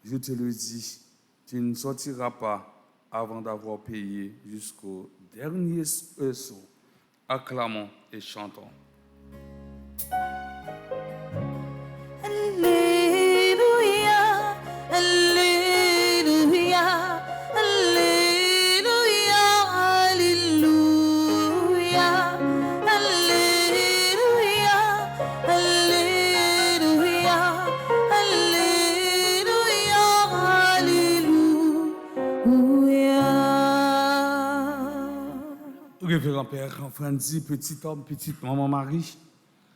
S4: Je te le dis, tu ne sortiras pas avant d'avoir payé jusqu'au dernier sou. Acclamons et chantons.
S5: Alléluia, Alléluia, Alléluia, Alléluia, Alléluia, Alléluia, Alléluia.
S4: Révérend Père Franzi, petit homme, petite maman Marie,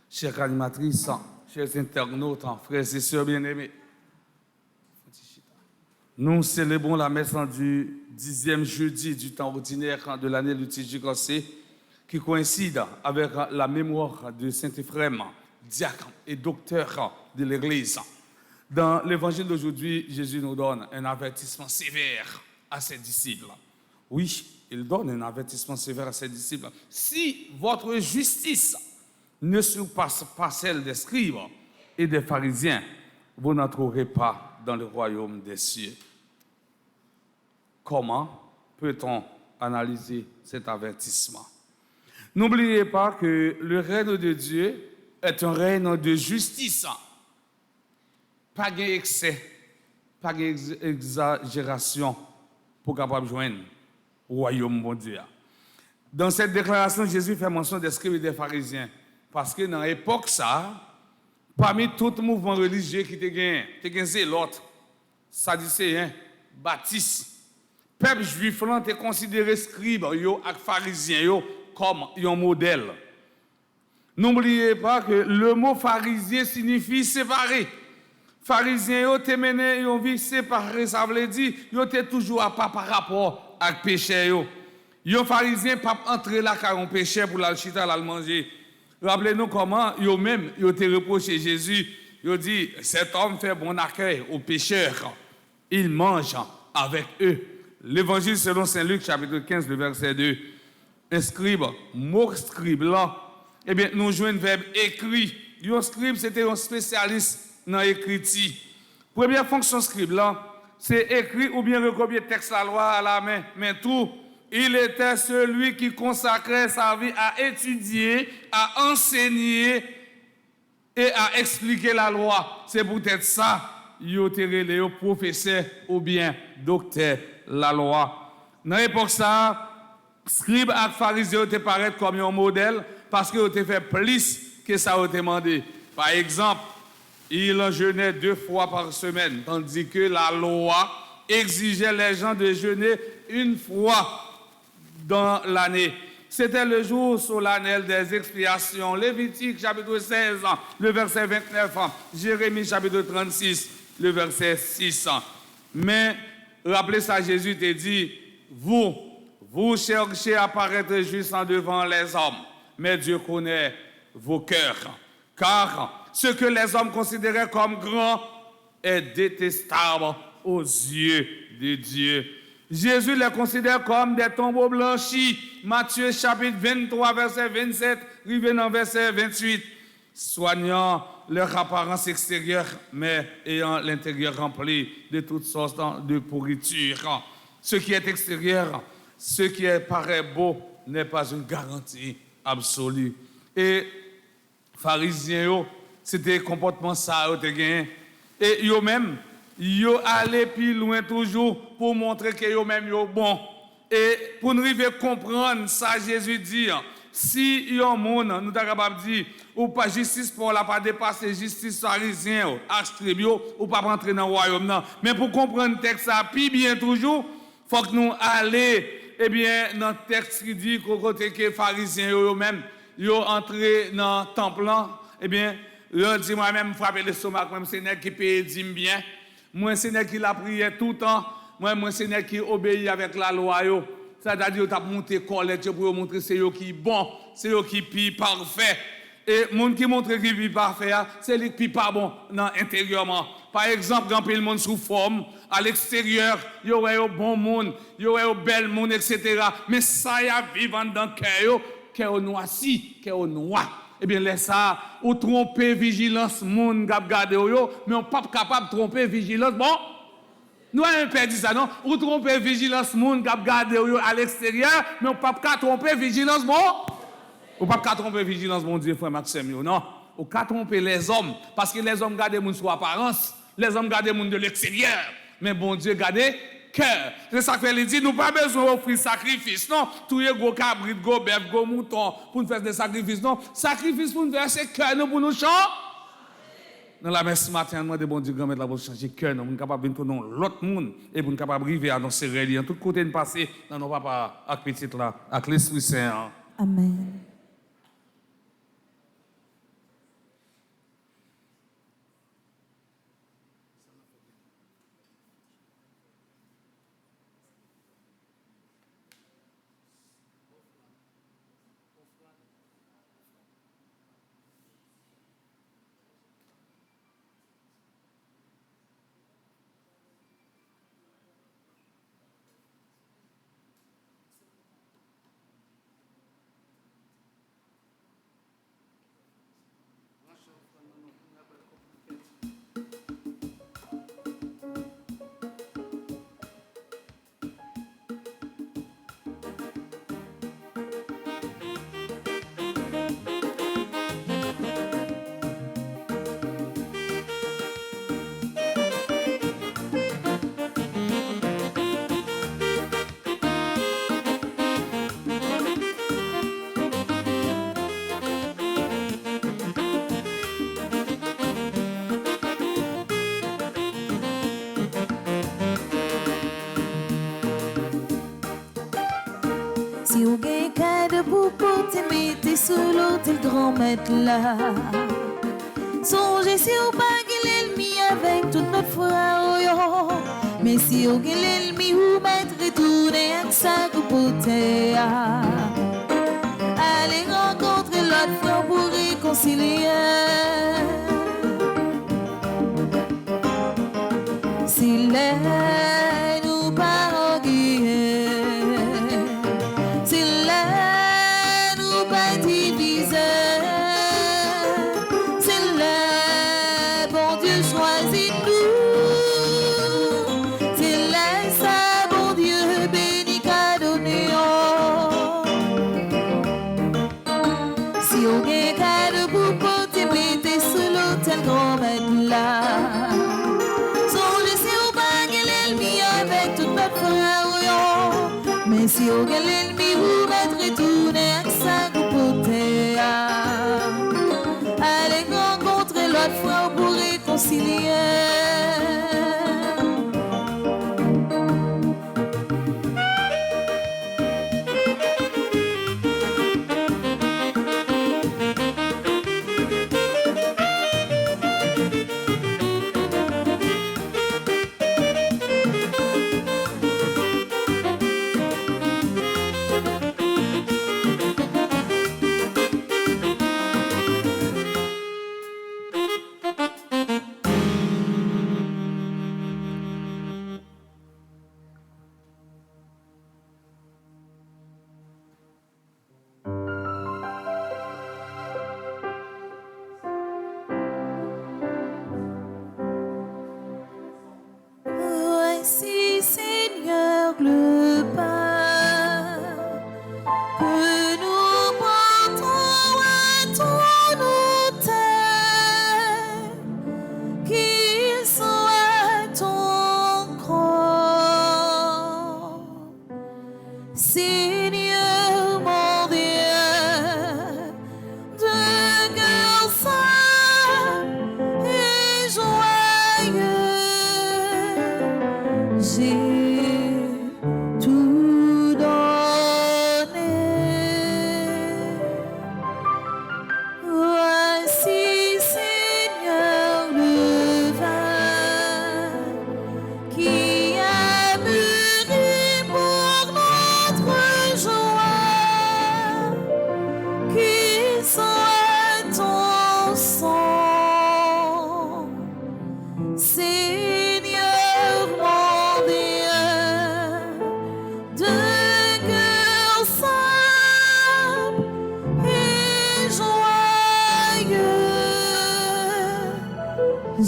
S4: chère animatrice, chers internautes, frères et sœurs bien-aimés, nous célébrons la messe du 10e jeudi du temps ordinaire de l'année liturgique C, qui coïncide avec la mémoire de Saint Éphrem, diacre et docteur de l'Église. Dans l'évangile d'aujourd'hui, Jésus nous donne un avertissement sévère à ses disciples. Oui, il donne un avertissement sévère à ses disciples. Si votre justice ne surpasse pas celle des scribes et des pharisiens, vous n'entrerez pas dans le royaume des cieux. Comment peut-on analyser cet avertissement? N'oubliez pas que le règne de Dieu est un règne de justice. Pas d'excès, pas d'exagération pour capable joindre au royaume de Dieu. Dans cette déclaration, Jésus fait mention des scribes et des pharisiens. Parce que dans l'époque, ça, parmi tout mouvement religieux qui était gagné zélote, sadducéen, baptiste, peuple juif là était considéré scribe yo et pharisien yo comme un modèle. N'oubliez pas que le mot pharisien signifie séparé. Pharisien yo te mené une vie séparée, ça veut dire yo te toujours à pas par rapport avec péché yo. Yo pharisien pas entrer là car on péché pour la chita la manger. Rappelez-nous comment yo même yo te reproché Jésus, yo dit cet homme fait bon accueil aux pécheurs. Il mange avec eux. L'évangile selon Saint Luc chapitre 15 le verset 2. Un scribe, mot scribe là, eh bien nous jouons un verbe écrit. Un scribe c'était un spécialiste dans l'écriture. Première fonction scribe là, c'est écrire ou bien recopier texte la loi à la main, mais tout. Il était celui qui consacrait sa vie à étudier, à enseigner et à expliquer la loi. C'est peut-être ça, il était les professeur ou bien docteur la loi. Dans l'époque ça, scribe et pharisien te paraît comme un modèle parce que te fait plus que ça a demandé. Par exemple, il jeûnait 2 fois par semaine, tandis que la loi exigeait les gens de jeûner 1 fois dans l'année. C'était le jour solennel des expiations. Lévitique chapitre 16, le verset 29, Jérémie chapitre 36, le verset 6. Mais rappelez ça, Jésus te dit, vous cherchez à paraître juste en devant les hommes, mais Dieu connaît vos cœurs. Car ce que les hommes considéraient comme grand est détestable aux yeux de Dieu. Jésus les considère comme des tombeaux blanchis. Matthieu chapitre 23, verset 27, revenant verset 28. Soignant leur apparence extérieure, mais ayant l'intérieur rempli de toutes sortes de pourriture. Ce qui est extérieur, ce qui paraît beau, n'est pas une garantie absolue. Et pharisiens, c'était comportement ça, et eux-mêmes, ils allaient plus loin toujours pour montrer que eux-mêmes sont bons. Et pour nous arriver à comprendre ça, Jésus dit, si il y a un monde, nous sommes capables de dire, ou pas justice pour la pas dépasser justice pharisien, astribio, ou pas rentrer dans le royaume. Mais pour comprendre le texte, ça, puis bien toujours, il faut que nous allions, eh bien, dans le texte qui dit qu'au côté que les pharisiens eux-mêmes, yo entré dans le temple là, eh bien, yo dit moi-même frapper l'estomac, moi c'est nèg qui paye dîme bien. Moi c'est nèg qui la prière tout le temps. Moi c'est nèg qui obéit avec la loi yo. C'est-à-dire t'a monter collecte pour montrer c'est yo qui bon, c'est yo qui pi parfait. Et monde qui montre qui pi parfait, c'est lui qui pas bon dans intérieurement. Par exemple, quand le monde sous forme, à l'extérieur, il y aurait un bon monde, il y aurait un bel monde, etc. Mais ça y a vivant dans le cœur noirci, cœur noir. Eh bien, laisse ça, ou tromper vigilance, monde qui a gardé, mais on n'est pas capable de tromper vigilance. Bon, nous avons un père dit ça, non? Ou tromper vigilance, monde qui a gardé à l'extérieur, mais on n'est pas capable de tromper vigilance. Bon, on ne peut pas tromper vigilance, mon Dieu, frère Maxime, non? On ne peut pas tromper les hommes, parce que les hommes gardent les gens sur apparence. Les hommes gardent les gens de l'extérieur, mais bon Dieu garde cœur. C'est ça qu'il dit, nous pas besoin d'offrir sacrifice, non. Tout est gros cabrit, gros bœuf, gros mouton pour nous faire des sacrifices, non. Sacrifice pour nous faire, c'est cœur, nous pour nous chanter. Dans la messe ce matin, nous demandons bon Dieu, grand-mère, pour changer cœur, nous sommes capables de nous l'autre monde et pour nous capables de arriver à nos céréalies, en tout côté de passer dans nos papas, avec petit là, avec l'Esprit Saint.
S5: Amen. Si vous gagnez cadeau pour porter, mettez sous l'autel grand maître là. Songez si vous pas l'ennemi avec toute notre foi, mais si vous gagnez l'ennemi, vous mettrez tourner avec ça que porter. Allez rencontrer l'autre foi pour réconcilier. S'il est nous pas si vous avez l'ennemi, vous mettrez tourner avec ça que portez. Allez rencontrer l'autre frère pour réconcilier.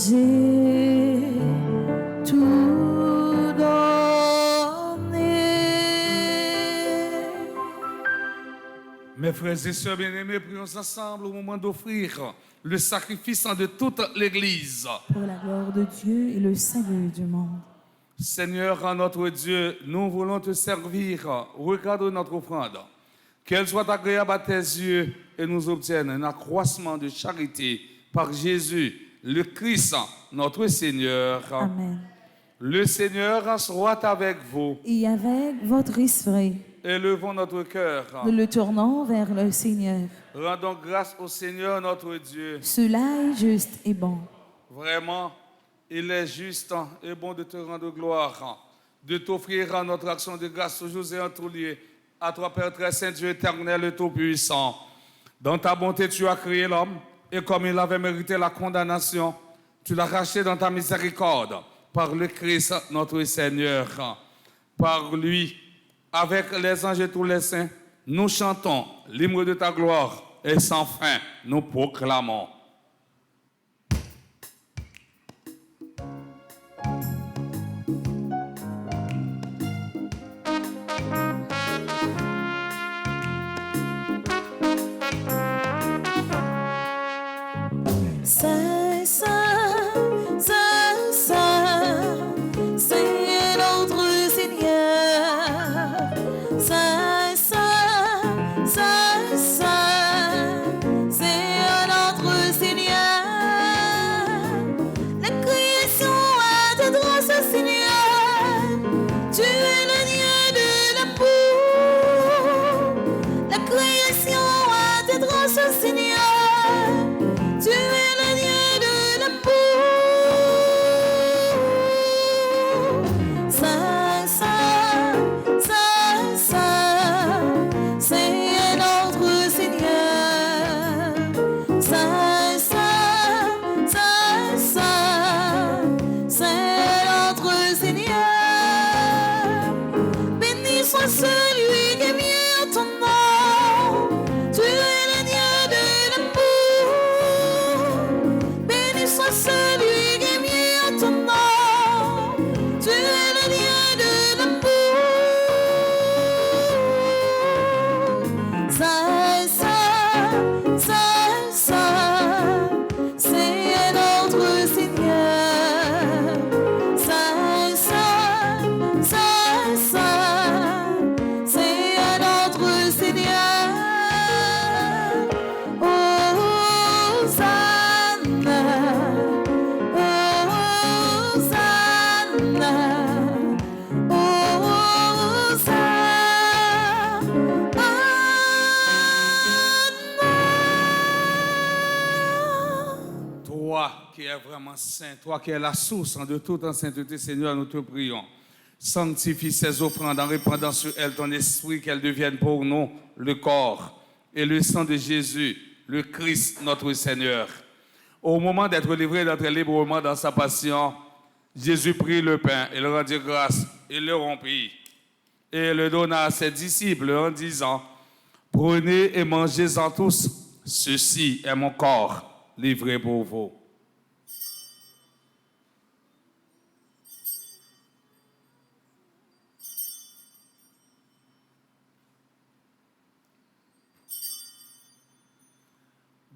S5: j'ai tout donné.
S4: Mes frères et sœurs bien-aimés, prions ensemble au moment d'offrir le sacrifice de toute l'Église.
S5: Pour la gloire de Dieu et le salut du monde.
S4: Seigneur, notre Dieu, nous voulons te servir. Regarde notre offrande. Qu'elle soit agréable à tes yeux et nous obtienne un accroissement de charité par Jésus, le Christ, notre Seigneur.
S5: Amen.
S4: Le Seigneur soit avec vous.
S5: Et avec votre esprit,
S4: Élevons notre cœur.
S5: nous le tournons vers le Seigneur.
S4: Rendons grâce au Seigneur notre Dieu.
S5: Cela est juste et bon.
S4: Vraiment, il est juste et bon de te rendre gloire, de t'offrir notre action de grâce toujours et en tout lieu. À toi, Père très saint, Dieu éternel et tout-puissant. Dans ta bonté, tu as créé l'homme, et comme il avait mérité la condamnation, tu l'as racheté dans ta miséricorde par le Christ, notre Seigneur. Par lui, avec les anges et tous les saints, nous chantons l'hymne de ta gloire, et sans fin, nous proclamons.
S5: Saint, Saint, Saint, Saint, c'est notre Seigneur. Saint, Saint, Saint, Saint, c'est notre Seigneur. La création a de grâce, Seigneur. Tu es le Dieu de l'amour. La création a de grâce, Seigneur. Tu es le Dieu de l'amour. Saint, Saint, Saint, Saint, c'est notre Seigneur. Saint, Saint, Saint, Saint, c'est notre Seigneur. Béni soit celui qui vient en ton nom. Tu es le Dieu de l'amour. Béni soit celui qui vient en ton nom. Tu es le Dieu de l'amour. Saint, Saint, Saint, Saint, c'est notre Seigneur. Saint, Saint, Saint, Saint, c'est notre Seigneur. Hosanna,
S4: Toi qui es vraiment saint, toi qui es la source de toute en sainteté, Seigneur, nous te prions. Sanctifie ces offrandes en répandant sur elles ton esprit, qu'elles deviennent pour nous le corps et le sang de Jésus, le Christ, notre Seigneur. Au moment d'être livré d'entrer librement dans sa passion, Jésus prit le pain et le rendit grâce, et le rompit, et le donna à ses disciples en disant, « Prenez et mangez-en tous, ceci est mon corps livré pour vous. »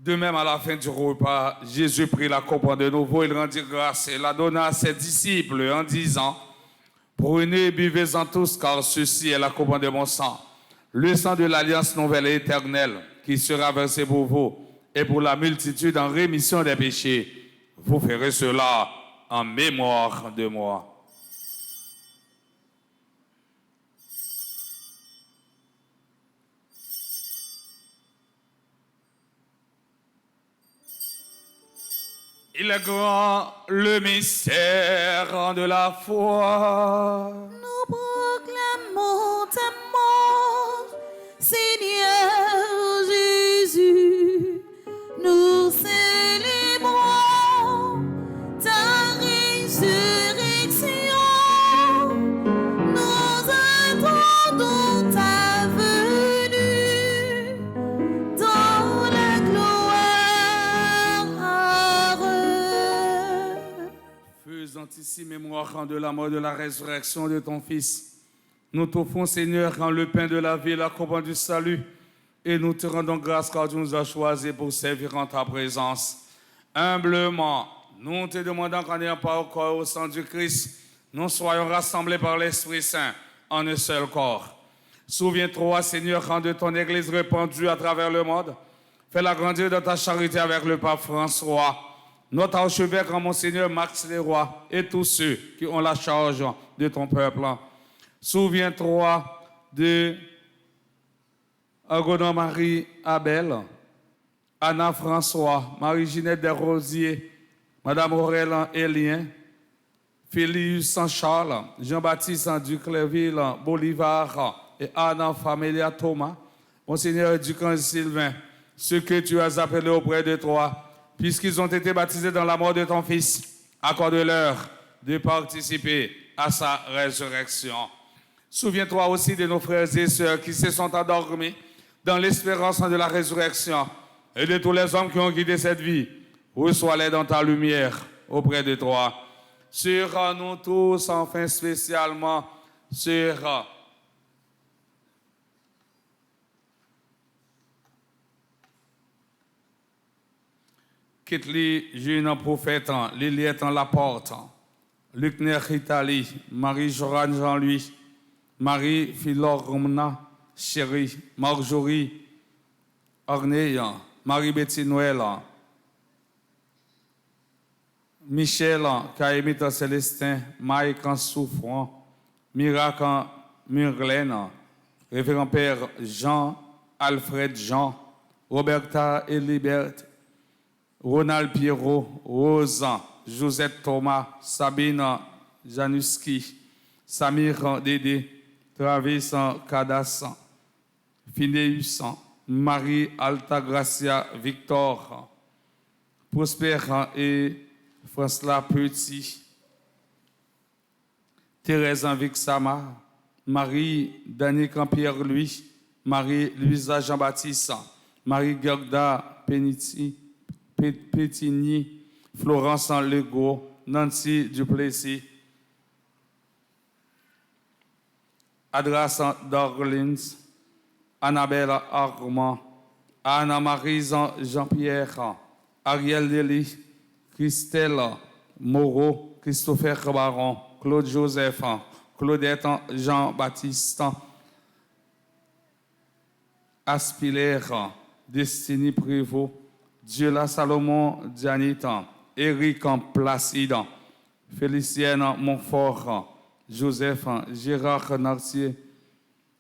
S4: De même, à la fin du repas, Jésus prit la coupe de nouveau, il rendit grâce et la donna à ses disciples en disant, « Prenez et buvez-en tous, car ceci est la coupe de mon sang, le sang de l'alliance nouvelle et éternelle, qui sera versé pour vous et pour la multitude en rémission des péchés. Vous ferez cela en mémoire de moi. » Il est grand le mystère de la foi.
S5: nous proclamons ta mort, Seigneur Jésus. Nous célébrons ta résurrection. Nous attendons ta venue dans la gloire.
S4: mémoire de la mort, de la résurrection de ton Fils, nous t'offrons, Seigneur, quand le pain de la vie et la couronne du salut, et nous te rendons grâce car tu nous as choisis pour servir en ta présence. Humblement, nous te demandons qu'en ayant pas au corps au sang du Christ, nous soyons rassemblés par l'Esprit Saint en un seul corps. Souviens-toi, Seigneur, quand de ton Église répandue à travers le monde, fais-la grandir dans ta charité avec le pape François, notre archevêque, Monseigneur Max Leroy, et tous ceux qui ont la charge de ton peuple. Souviens-toi de Agonon Marie Abel, Anna François, Marie-Ginette Desrosiers, Madame Aurèle Élien, Félix Charles, Jean-Baptiste Duclerville, Bolivar et Anna Familia Thomas, Monseigneur Ducan Sylvain, ceux que tu as appelés auprès de toi, puisqu'ils ont été baptisés dans la mort de ton Fils, accorde-leur de participer à sa résurrection. Souviens-toi aussi de nos frères et sœurs qui se sont endormis dans l'espérance de la résurrection et de tous les hommes qui ont quitté cette vie. Reçois-les dans ta lumière auprès de toi. Sur nous tous, enfin spécialement sur Kitli, jeune prophète, Liliette Laporte, Lucner Italie, Marie-Joran Jean-Louis, Marie-Philoromna Chérie, Marjorie Orneille, Marie-Betty Noël, Michel Kaimita Célestin, Mike Souffrant, Miracle Murglaine, Révérend Père Jean-Alfred Jean, Roberta Elibert, Ronald Pierrot, Rosa, Josette Thomas, Sabine Januski, Samir Dédé, Travis Cadas, Phineus, Marie Altagracia Victor, Prosper et François Petit, Thérèse Vixama, Marie Dany Campierre Louis, Marie Louisa Jean-Baptiste, Marie Gerda Pétigny, Florence Legault, Nancy Duplessis, Adras Darlins, Annabelle Armand, Anna-Marie Jean-Pierre, Ariel Dely, Christelle Moreau, Christopher Baron, Claude Joseph, Claudette Jean-Baptiste, Aspilaire, Destiny Prévost, Diola Salomon Dianita, Éric Placide, Félicienne Montfort, Joseph, Gérard Narcier,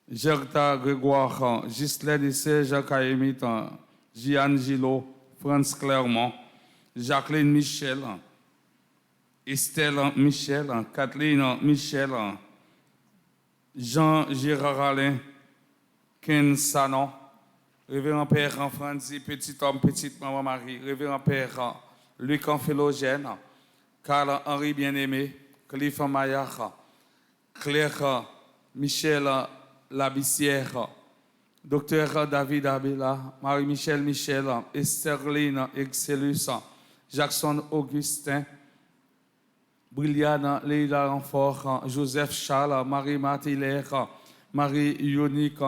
S4: Gerta Grégoire, Ghislaine Serge Caïmit, Jeanne Gillot, Franz Clermont, Jacqueline Michel, Estelle Michel, Kathleen Michel, Jean-Gérard Alain, Ken Sanon, Révérend Père Franzi, petit homme, petite maman Marie, Révérend Père Luc Philogène, Carl Henri Bien-Aimé, Cliff Maillard, Claire Michel Labissière, Docteur David Abela, Marie-Michel Michel, Estherline Excellus, Jackson Augustin, Briliane Leila Renfort, Joseph Charles, Marie Martillaire, Marie Ionique,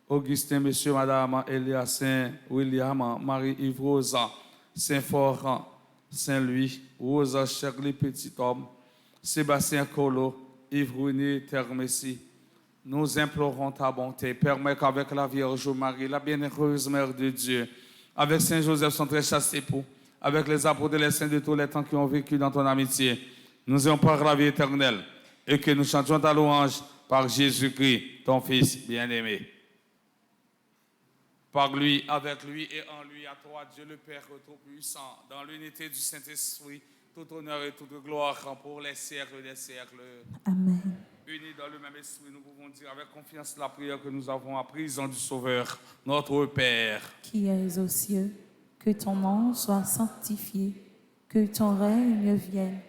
S4: Augustin, Monsieur, Madame Elia Saint-William, Marie-Yves Rosa, Saint-Fort, Saint-Louis, Rosa Shirley Petit-Homme, Sébastien Colo, Yves Rouny Termessi. Nous implorons ta bonté. Permets qu'avec la Vierge Marie, la bienheureuse Mère de Dieu, avec Saint Joseph, son très chaste époux, avec les apôtres et les saints de tous les temps qui ont vécu dans ton amitié, nous ayons par la vie éternelle et que nous chantions ta louange par Jésus-Christ, ton Fils bien-aimé. Par lui, avec lui et en lui, à toi, Dieu le Père Tout-Puissant, dans l'unité du Saint-Esprit, tout honneur et toute gloire pour les siècles des siècles.
S5: Amen.
S4: Unis dans le même esprit, nous pouvons dire avec confiance la prière que nous avons apprise du Sauveur, notre Père.
S5: Qui es aux cieux, que ton nom soit sanctifié, que ton règne vienne,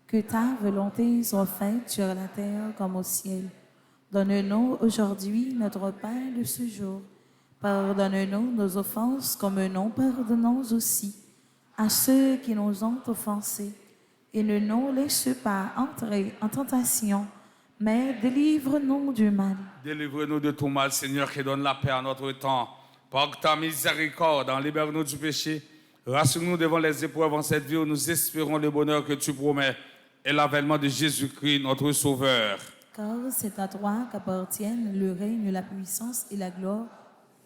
S5: que ta volonté soit faite sur la terre comme au ciel. Donne-nous aujourd'hui notre pain de ce jour. Pardonne-nous nos offenses comme nous pardonnons aussi à ceux qui nous ont offensés. et ne nous laisse pas entrer en tentation, mais délivre-nous du mal.
S4: Délivre-nous de tout mal, Seigneur, qui donne la paix à notre temps. Par ta miséricorde, libère-nous du péché. Rassure-nous devant les épreuves en cette vie où nous espérons le bonheur que tu promets et l'avènement de Jésus-Christ, notre Sauveur.
S5: Car c'est à toi qu'appartiennent le règne, la puissance et la gloire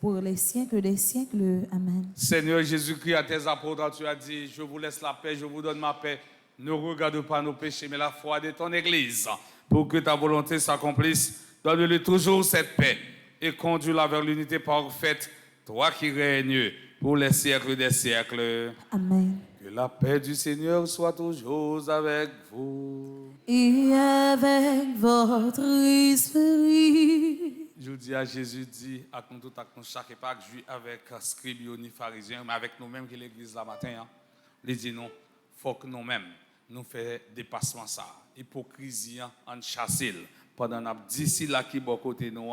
S5: pour les siècles des siècles. Amen.
S4: Seigneur Jésus-Christ, à tes apôtres, tu as dit, je vous laisse la paix, je vous donne ma paix. Ne regarde pas nos péchés, mais la foi de ton Église. Pour que ta volonté s'accomplisse, donne-lui toujours cette paix et conduis-la vers l'unité parfaite, toi qui règnes pour les siècles des siècles.
S5: Amen.
S4: Que la paix du Seigneur soit toujours avec vous.
S5: Et avec votre esprit.
S4: Je dis à Jésus, dit à nous tout, à nous chaque pas que je avec scribes ni pharisiens, mais avec nous-mêmes qui l'église la matin. Hein. Il dit non, faut que nous-mêmes nous fassions dépassement ça. Hypocrisie en chassil. Pendant qu'on d'ici là qui bon côté nous,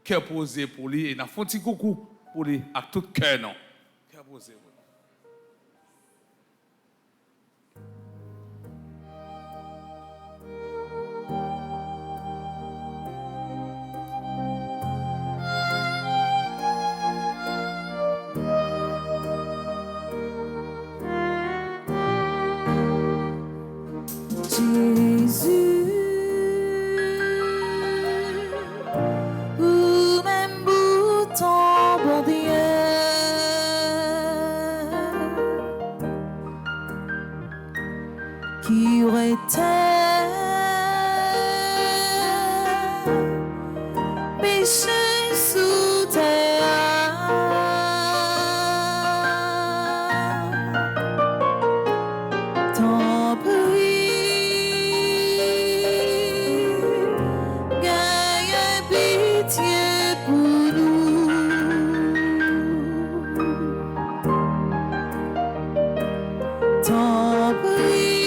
S4: cœur posé pour lui et n'a fait un petit coucou pour lui à tout cœur non. Cœur posé pour lui.
S5: Jésus, ou même bouton bon Dieu, qui aurait été péché sous terre, t'en prie.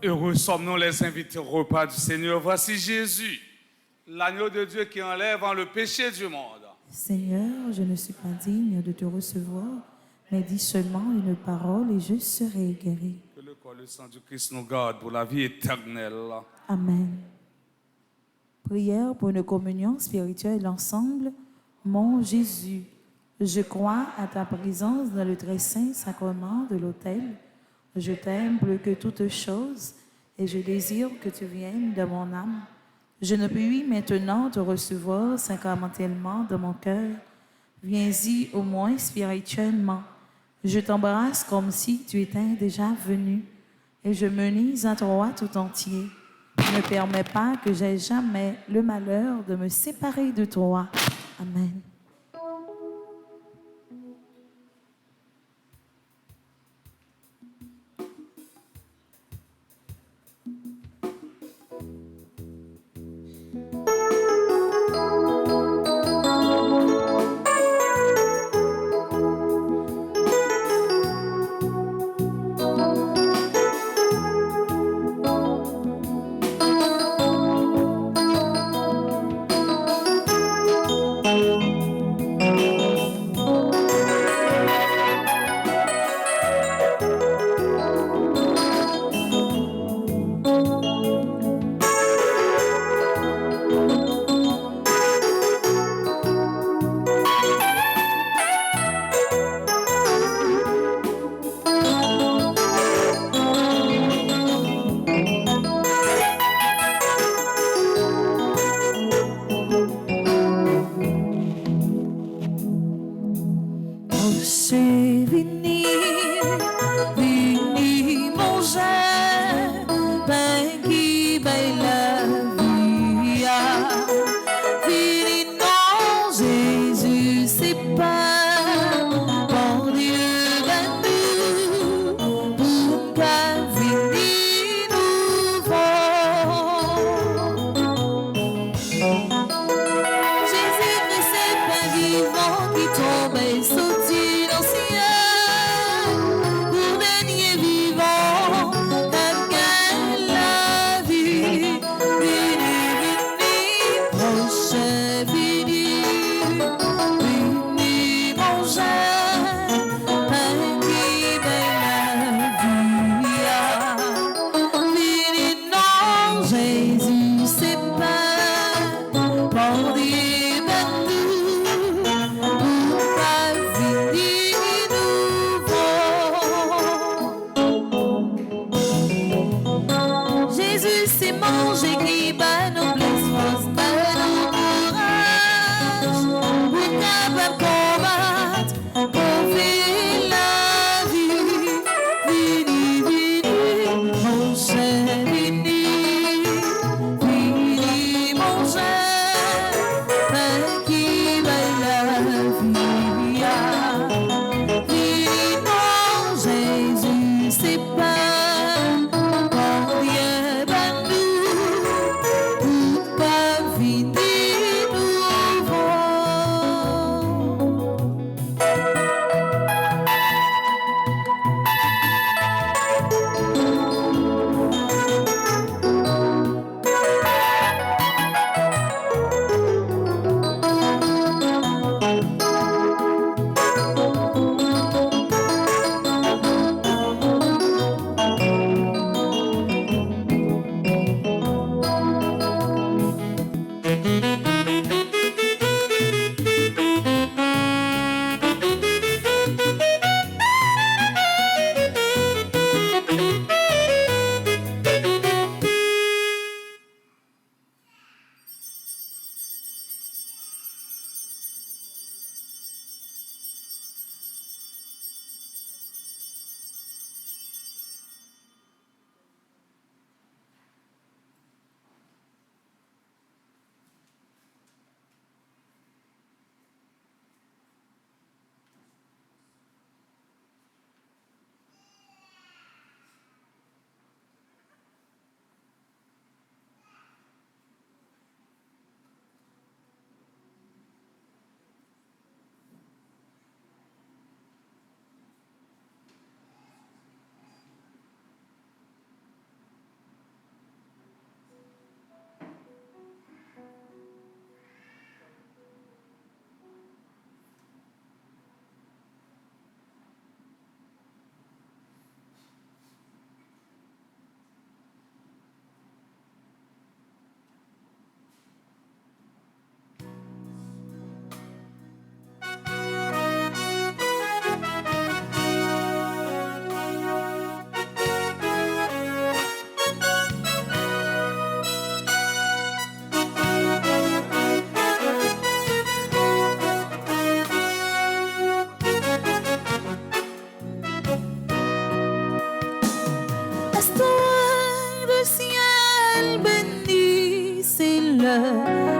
S4: Heureux sommes-nous les invités au repas du Seigneur. Voici Jésus, l'agneau de Dieu qui enlève le péché du monde.
S5: Seigneur, je ne suis pas digne de te recevoir, mais dis seulement une parole et je serai guéri.
S4: Que le corps et le sang du Christ nous garde pour la vie éternelle.
S5: Amen. Prière pour une communion spirituelle ensemble. Mon Jésus, je crois à ta présence dans le très saint sacrement de l'autel. Je t'aime plus que toute chose et je désire que tu viennes dans mon âme. Je ne puis maintenant te recevoir sacramentellement dans mon cœur. Viens-y au moins spirituellement. Je t'embrasse comme si tu étais déjà venu et je me lis à toi tout entier. Ne permets pas que j'aie jamais le malheur de me séparer de toi. Amen.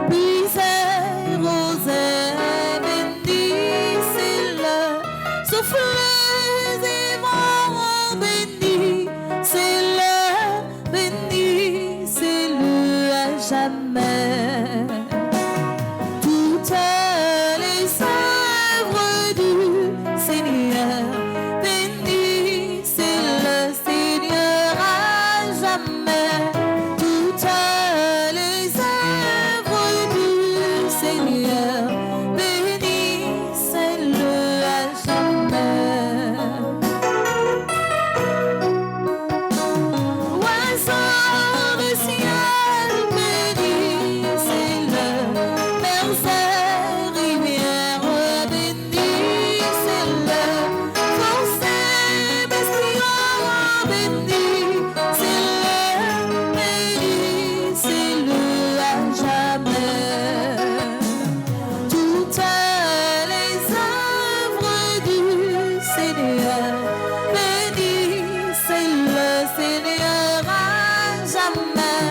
S5: puis c'est rosé, bénissez-le, soufflez et vents, bénissez-le, bénissez-le à jamais. Toutes les œuvres du Seigneur, bénissez le Seigneur à jamais. Toutes les œuvres du Seigneur, bénissez-le à jamais. Oiseaux du ciel, bénissez-le, mers et rivières, bénissez-le, forces et bestiaux, bénissez-le, bénissez-le à jamais. Toutes les œuvres du Seigneur, bénissez le Seigneur à jamais.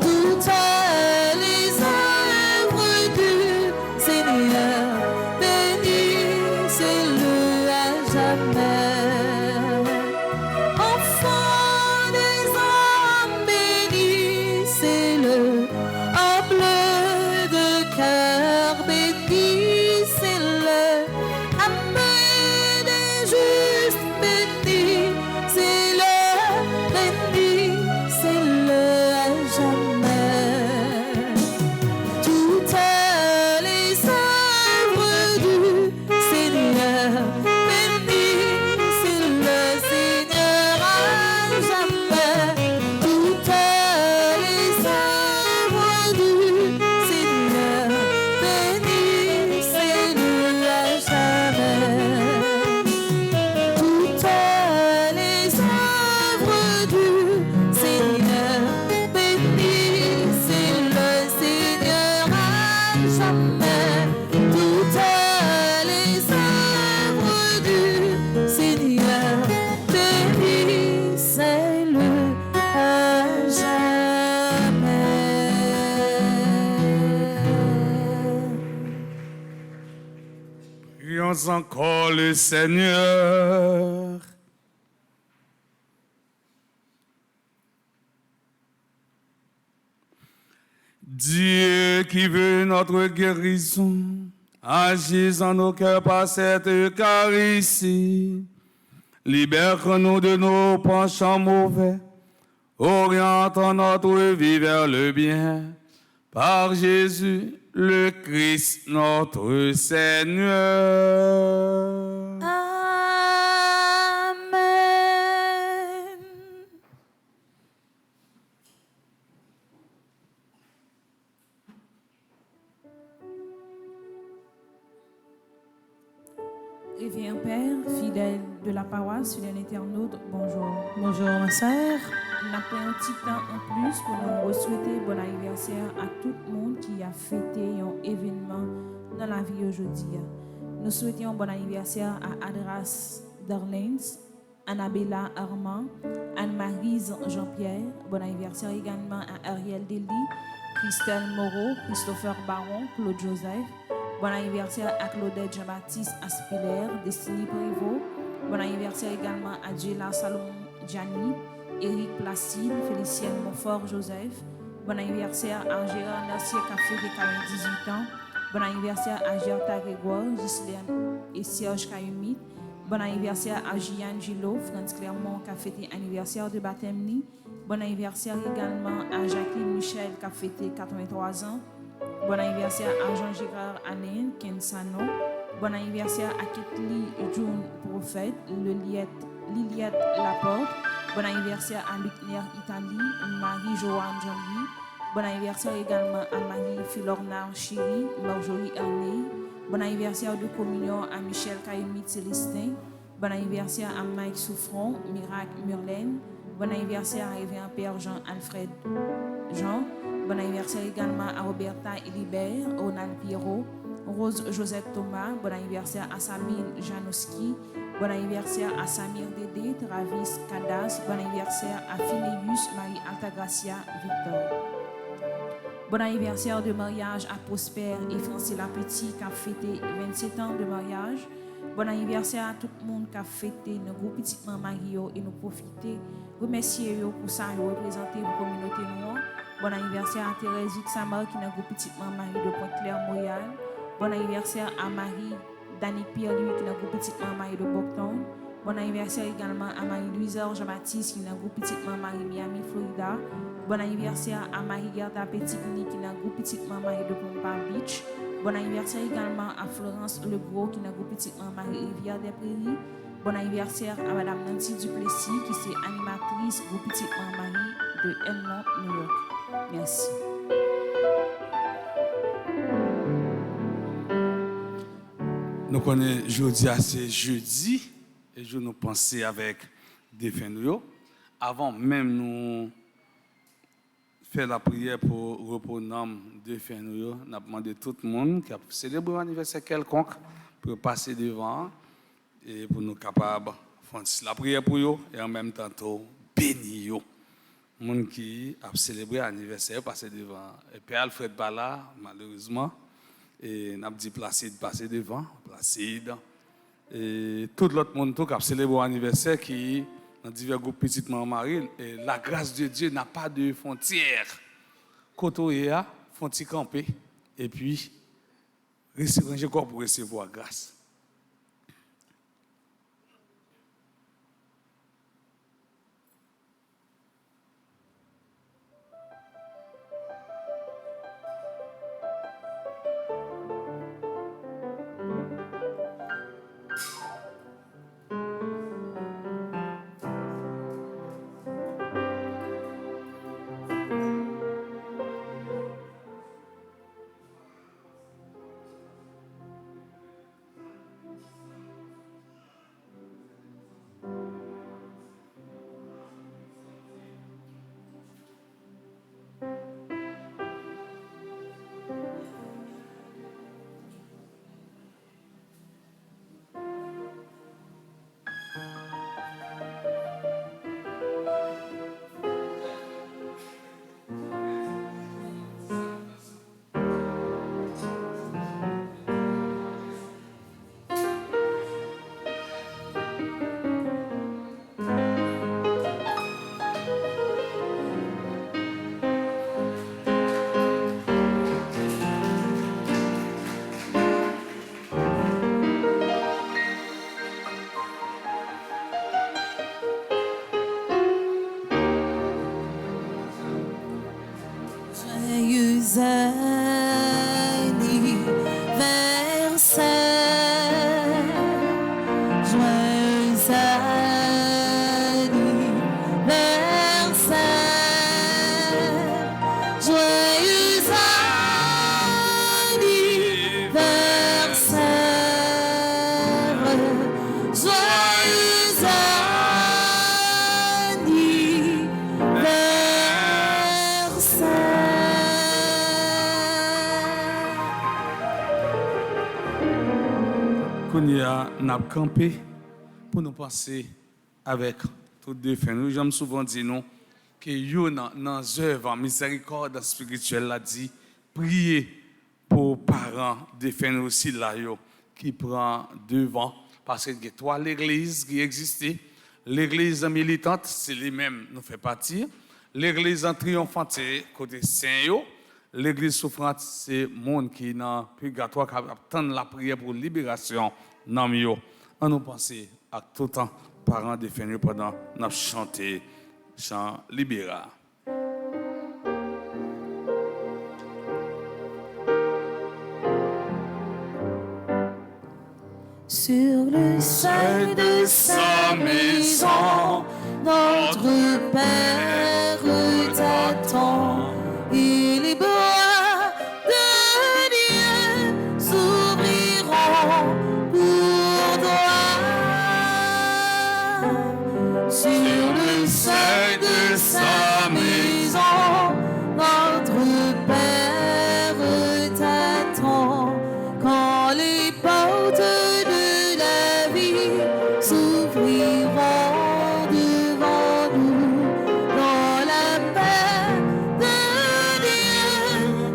S5: Toutes les œuvres du Seigneur, bénissez-le à jamais. Enfant des hommes, bénissez-le, humble de cœur, bénissez-le, âme des justes, bénissez-le, bénissez-le à jamais. Toutes les œuvres du Seigneur, bénissez le Seigneur à jamais. Toutes les œuvres du Seigneur, bénissez-le à jamais. Toutes les œuvres du Seigneur, bénissez le Seigneur à jamais. Toutes les œuvres du Seigneur, bénissez-le à jamais.
S4: Prions encore le Seigneur. Dieu qui veut notre guérison, agis en nos cœurs par cette Eucharistie. Libère-nous de nos penchants mauvais, orientant notre vie vers le bien. Par Jésus, le Christ, notre Seigneur.
S5: Amen.
S1: Révérend Père, fidèle de la paroisse, fidèle internaute, bonjour.
S5: Bonjour ma sœur.
S1: On a pris un petit temps en plus pour nous souhaiter bon anniversaire à tout le monde qui a fêté un événement dans la vie aujourd'hui. Nous souhaitons bon anniversaire à Adras Darlens, Annabella Armand, Anne-Marise Jean-Pierre. Bon anniversaire également à Ariel Dely, Christelle Moreau, Christopher Baron, Claude Joseph. Bon anniversaire à Claudette Jean-Baptiste Aspiller, Destiny Prévost. Bon anniversaire également à Jela Salomon Gianni, Éric Placide, Félicienne Montfort Joseph. Bon anniversaire à Gérard Nassier Café de 48 ans. Bon anniversaire à Gerta Grégoire, Ghislaine et Serge Kayumit. Bon anniversaire à Gian Gilo, Franz Clermont qui a fêté anniversaire de baptême. Bon anniversaire également à Jacqueline Michel qui a fêté 83 ans. Bon anniversaire à Jean-Gérard Anen, Kensano. Bon anniversaire à Ketli June Prophète, Liliette Laporte. Bon anniversaire à Luckner Italie, Marie-Joanne Jean-Louis. Bon anniversaire également à Marie-Philorna Chiri, Marjorie Ernay. Bon anniversaire de communion à Michel Kayumit Célestin. Bon anniversaire à Mike Souffron, Miracle Murlaine. Bon anniversaire à Révérend Père Jean-Alfred Jean. Bon anniversaire également à Roberta Elibert, Ronald Pierrot, Rose Joseph Thomas. Bon anniversaire à Samir Janowski. Bon anniversaire à Samir Dédé, Travis Cadas. Bon anniversaire à Phineus Marie Altagracia Victor. Bon anniversaire de mariage à Prosper et Francila Petit qui a fêté 27 ans de mariage. Bon anniversaire à tout le monde qui a fêté nos gros petits Mario et nous profiter remercier eux pour ça et représenter la communauté noire. Bon anniversaire à Thérèse Samar qui est notre petit Marie de Pointe-Claire Montréal. Bon anniversaire à Marie Dani Pierre-Louis qui est notre petit Marie de Bocton. Bon anniversaire également à Marie-Louise Jean-Baptiste qui est notre petit Marie Miami Florida. Bon anniversaire à Marie-Gerda Petit-Vini qui est notre petit Marie de Palm Beach. Bon anniversaire également à Florence Legros qui est notre petit Marie Rivière des Prairies. Bon anniversaire à Madame Nancy Duplessis qui est animatrice groupe petit Marie de Elmont, New York. Merci.
S4: Nous connaissons jeudi, c'est jeudi, et je nous pensais avec des fins de nous. Avant même nous faire la prière pour reprendre des fins de nous, nous avons demandé à tout le monde qui a célébré un anniversaire quelconque pour passer devant et pour nous capables de faire la prière pour eux et en même temps bénir eux. Les gens qui a célébré l'anniversaire passer devant. Et Père Alfred Bala, malheureusement, et n'a dit Placide passer devant, Placide. Et tout l'autre monde qui a célébré l'anniversaire qui dans divers groupes petites Marie, et la grâce de Dieu n'a pas de frontières. Côté a frontière camper et puis ranger corps pour recevoir grâce. Nous avons campé pour nous passer avec toutes les fins. Nous avons souvent dit nous que dans l'œuvre miséricorde spirituelle a dit prier pour parents des fins aussi là qui prend devant parce que y a l'église qui existait, l'église militante c'est les-mêmes nous fait partie, l'église en triomphante c'est côté saint l'église souffrante c'est monde qui dans purgatoire qui attend la prière pour libération. Non, mieux, on nous pensait à tout temps, parents définis pendant nous chanter chant libéral.
S5: Sur le seuil de sa maison, notre Père t'attend. Et les bras de Dieu s'ouvriront. Sur le seuil de sa maison, notre Père t'attend. Quand les portes de la vie s'ouvriront devant nous, dans la paix de Dieu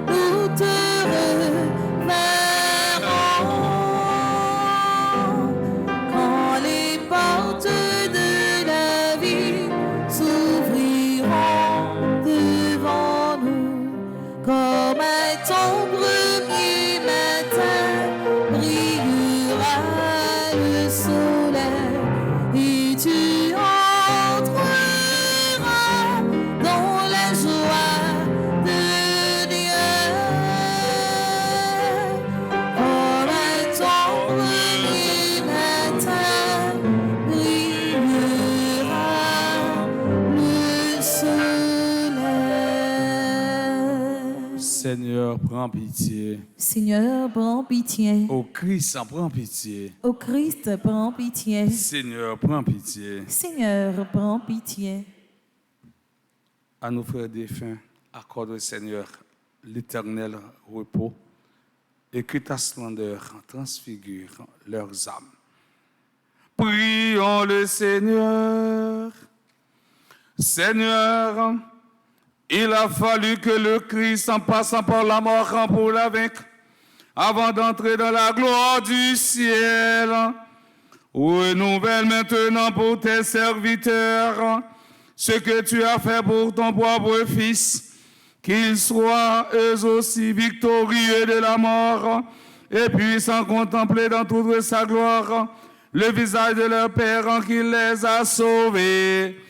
S4: Seigneur, prends pitié.
S5: Seigneur, prends pitié.
S4: Ô Christ, prends pitié.
S5: Ô Christ, prends pitié.
S4: Seigneur, prends pitié.
S5: Seigneur, prends pitié.
S4: À nos frères défunts, accorde, Seigneur, l'éternel repos et que ta splendeur transfigure leurs âmes. Prions le Seigneur. Seigneur, il a fallu que le Christ, en passant par la mort pour la vaincre, avant d'entrer dans la gloire du ciel, renouvelle maintenant pour tes serviteurs ce que tu as fait pour ton propre Fils, qu'ils soient eux aussi victorieux de la mort et puissent contempler dans toute sa gloire le visage de leur Père en qui les a sauvés.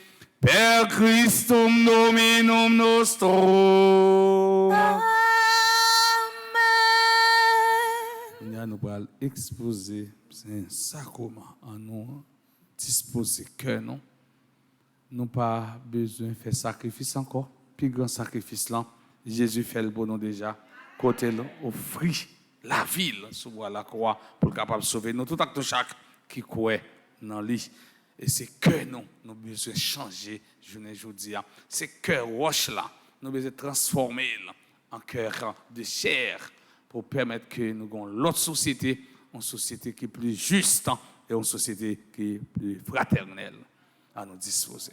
S4: Per Christum Dominum nostro.
S5: Amen.
S4: Nous allons exposer un sacrement en nous, disposer cœur, non? Nous pas besoin de faire sacrifice encore. Plus grand sacrifice là, Jésus fait le bon nom déjà. Côté offrir la ville sur la croix pour capable sauver nous tout acte chaque qui croit dans lui. Et c'est que nous besoin de changer journée aujourd'hui. C'est cœur roche là, nous besoin de transformer en cœur de chair pour permettre que nous ayons l'autre société, une société qui est plus juste et une société qui est plus fraternelle à nous disposer.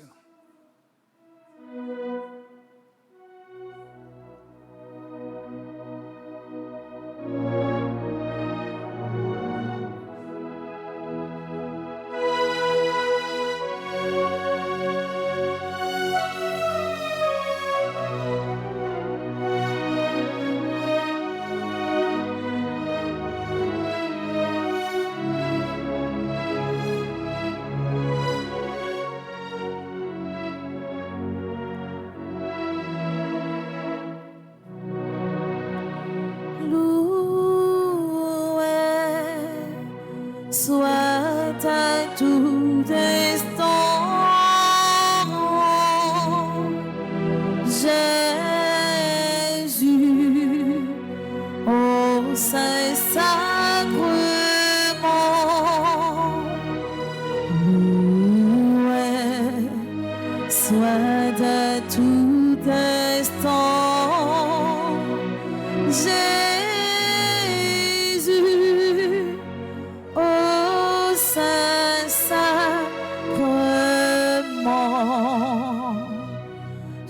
S5: Soit à tout instant Jésus, au Saint-Sacrement, loué soit à tout instant Jésus, au Saint-Sacrement.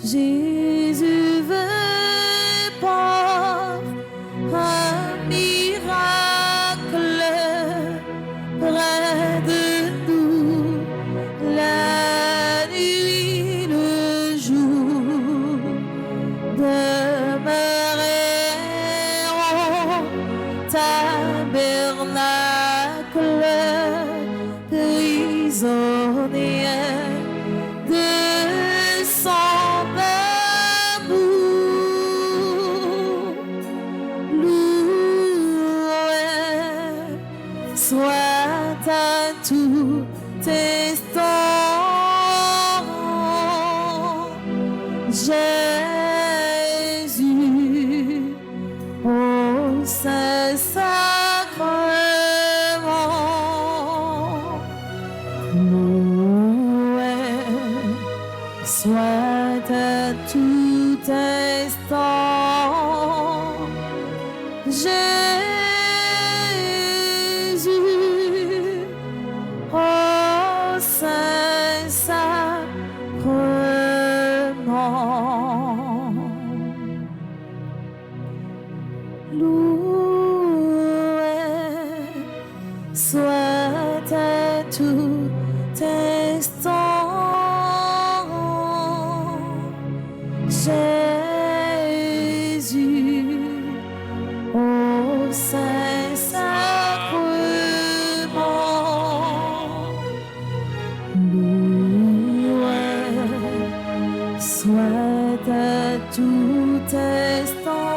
S5: Jésus veut par un miracle près de nous, la nuit, le jour, demeurer au tabernacle, prisonnier de son amour. Loué soit à tout instant Jésus, au Saint-Sacrement. Loué soit à tout instant Jésus, au Saint-Sacrement. Loué soit à tout instant Jésus, au Saint-Sacrement. Loué soit à tout instant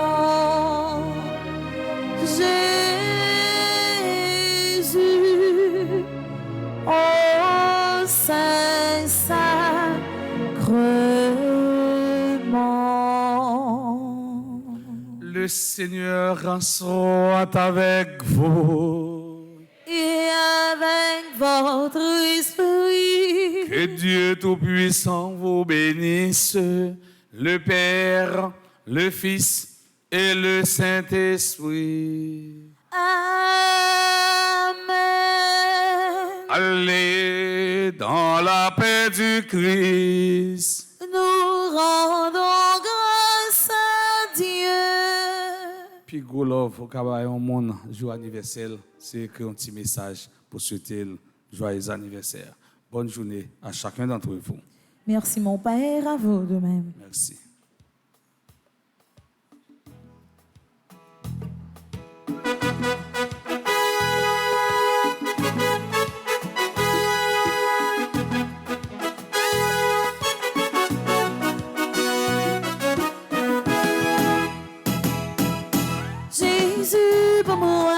S5: Jésus, au Saint-Sacrement.
S4: le Seigneur soit avec vous.
S5: Et avec votre esprit.
S4: Que Dieu Tout-Puissant vous bénisse, le Père, le Fils et le Saint-Esprit.
S5: Amen.
S4: Allez dans la paix du Christ.
S5: Nous rendons grâce à Dieu.
S4: Puis Goulov, au cabaret au monde, jour anniversaire, c'est écrit un petit message pour souhaiter le joyeux anniversaire. Bonne journée à chacun d'entre vous.
S5: Merci mon Père, à vous de même.
S4: Merci.
S5: Jésus, pour moi,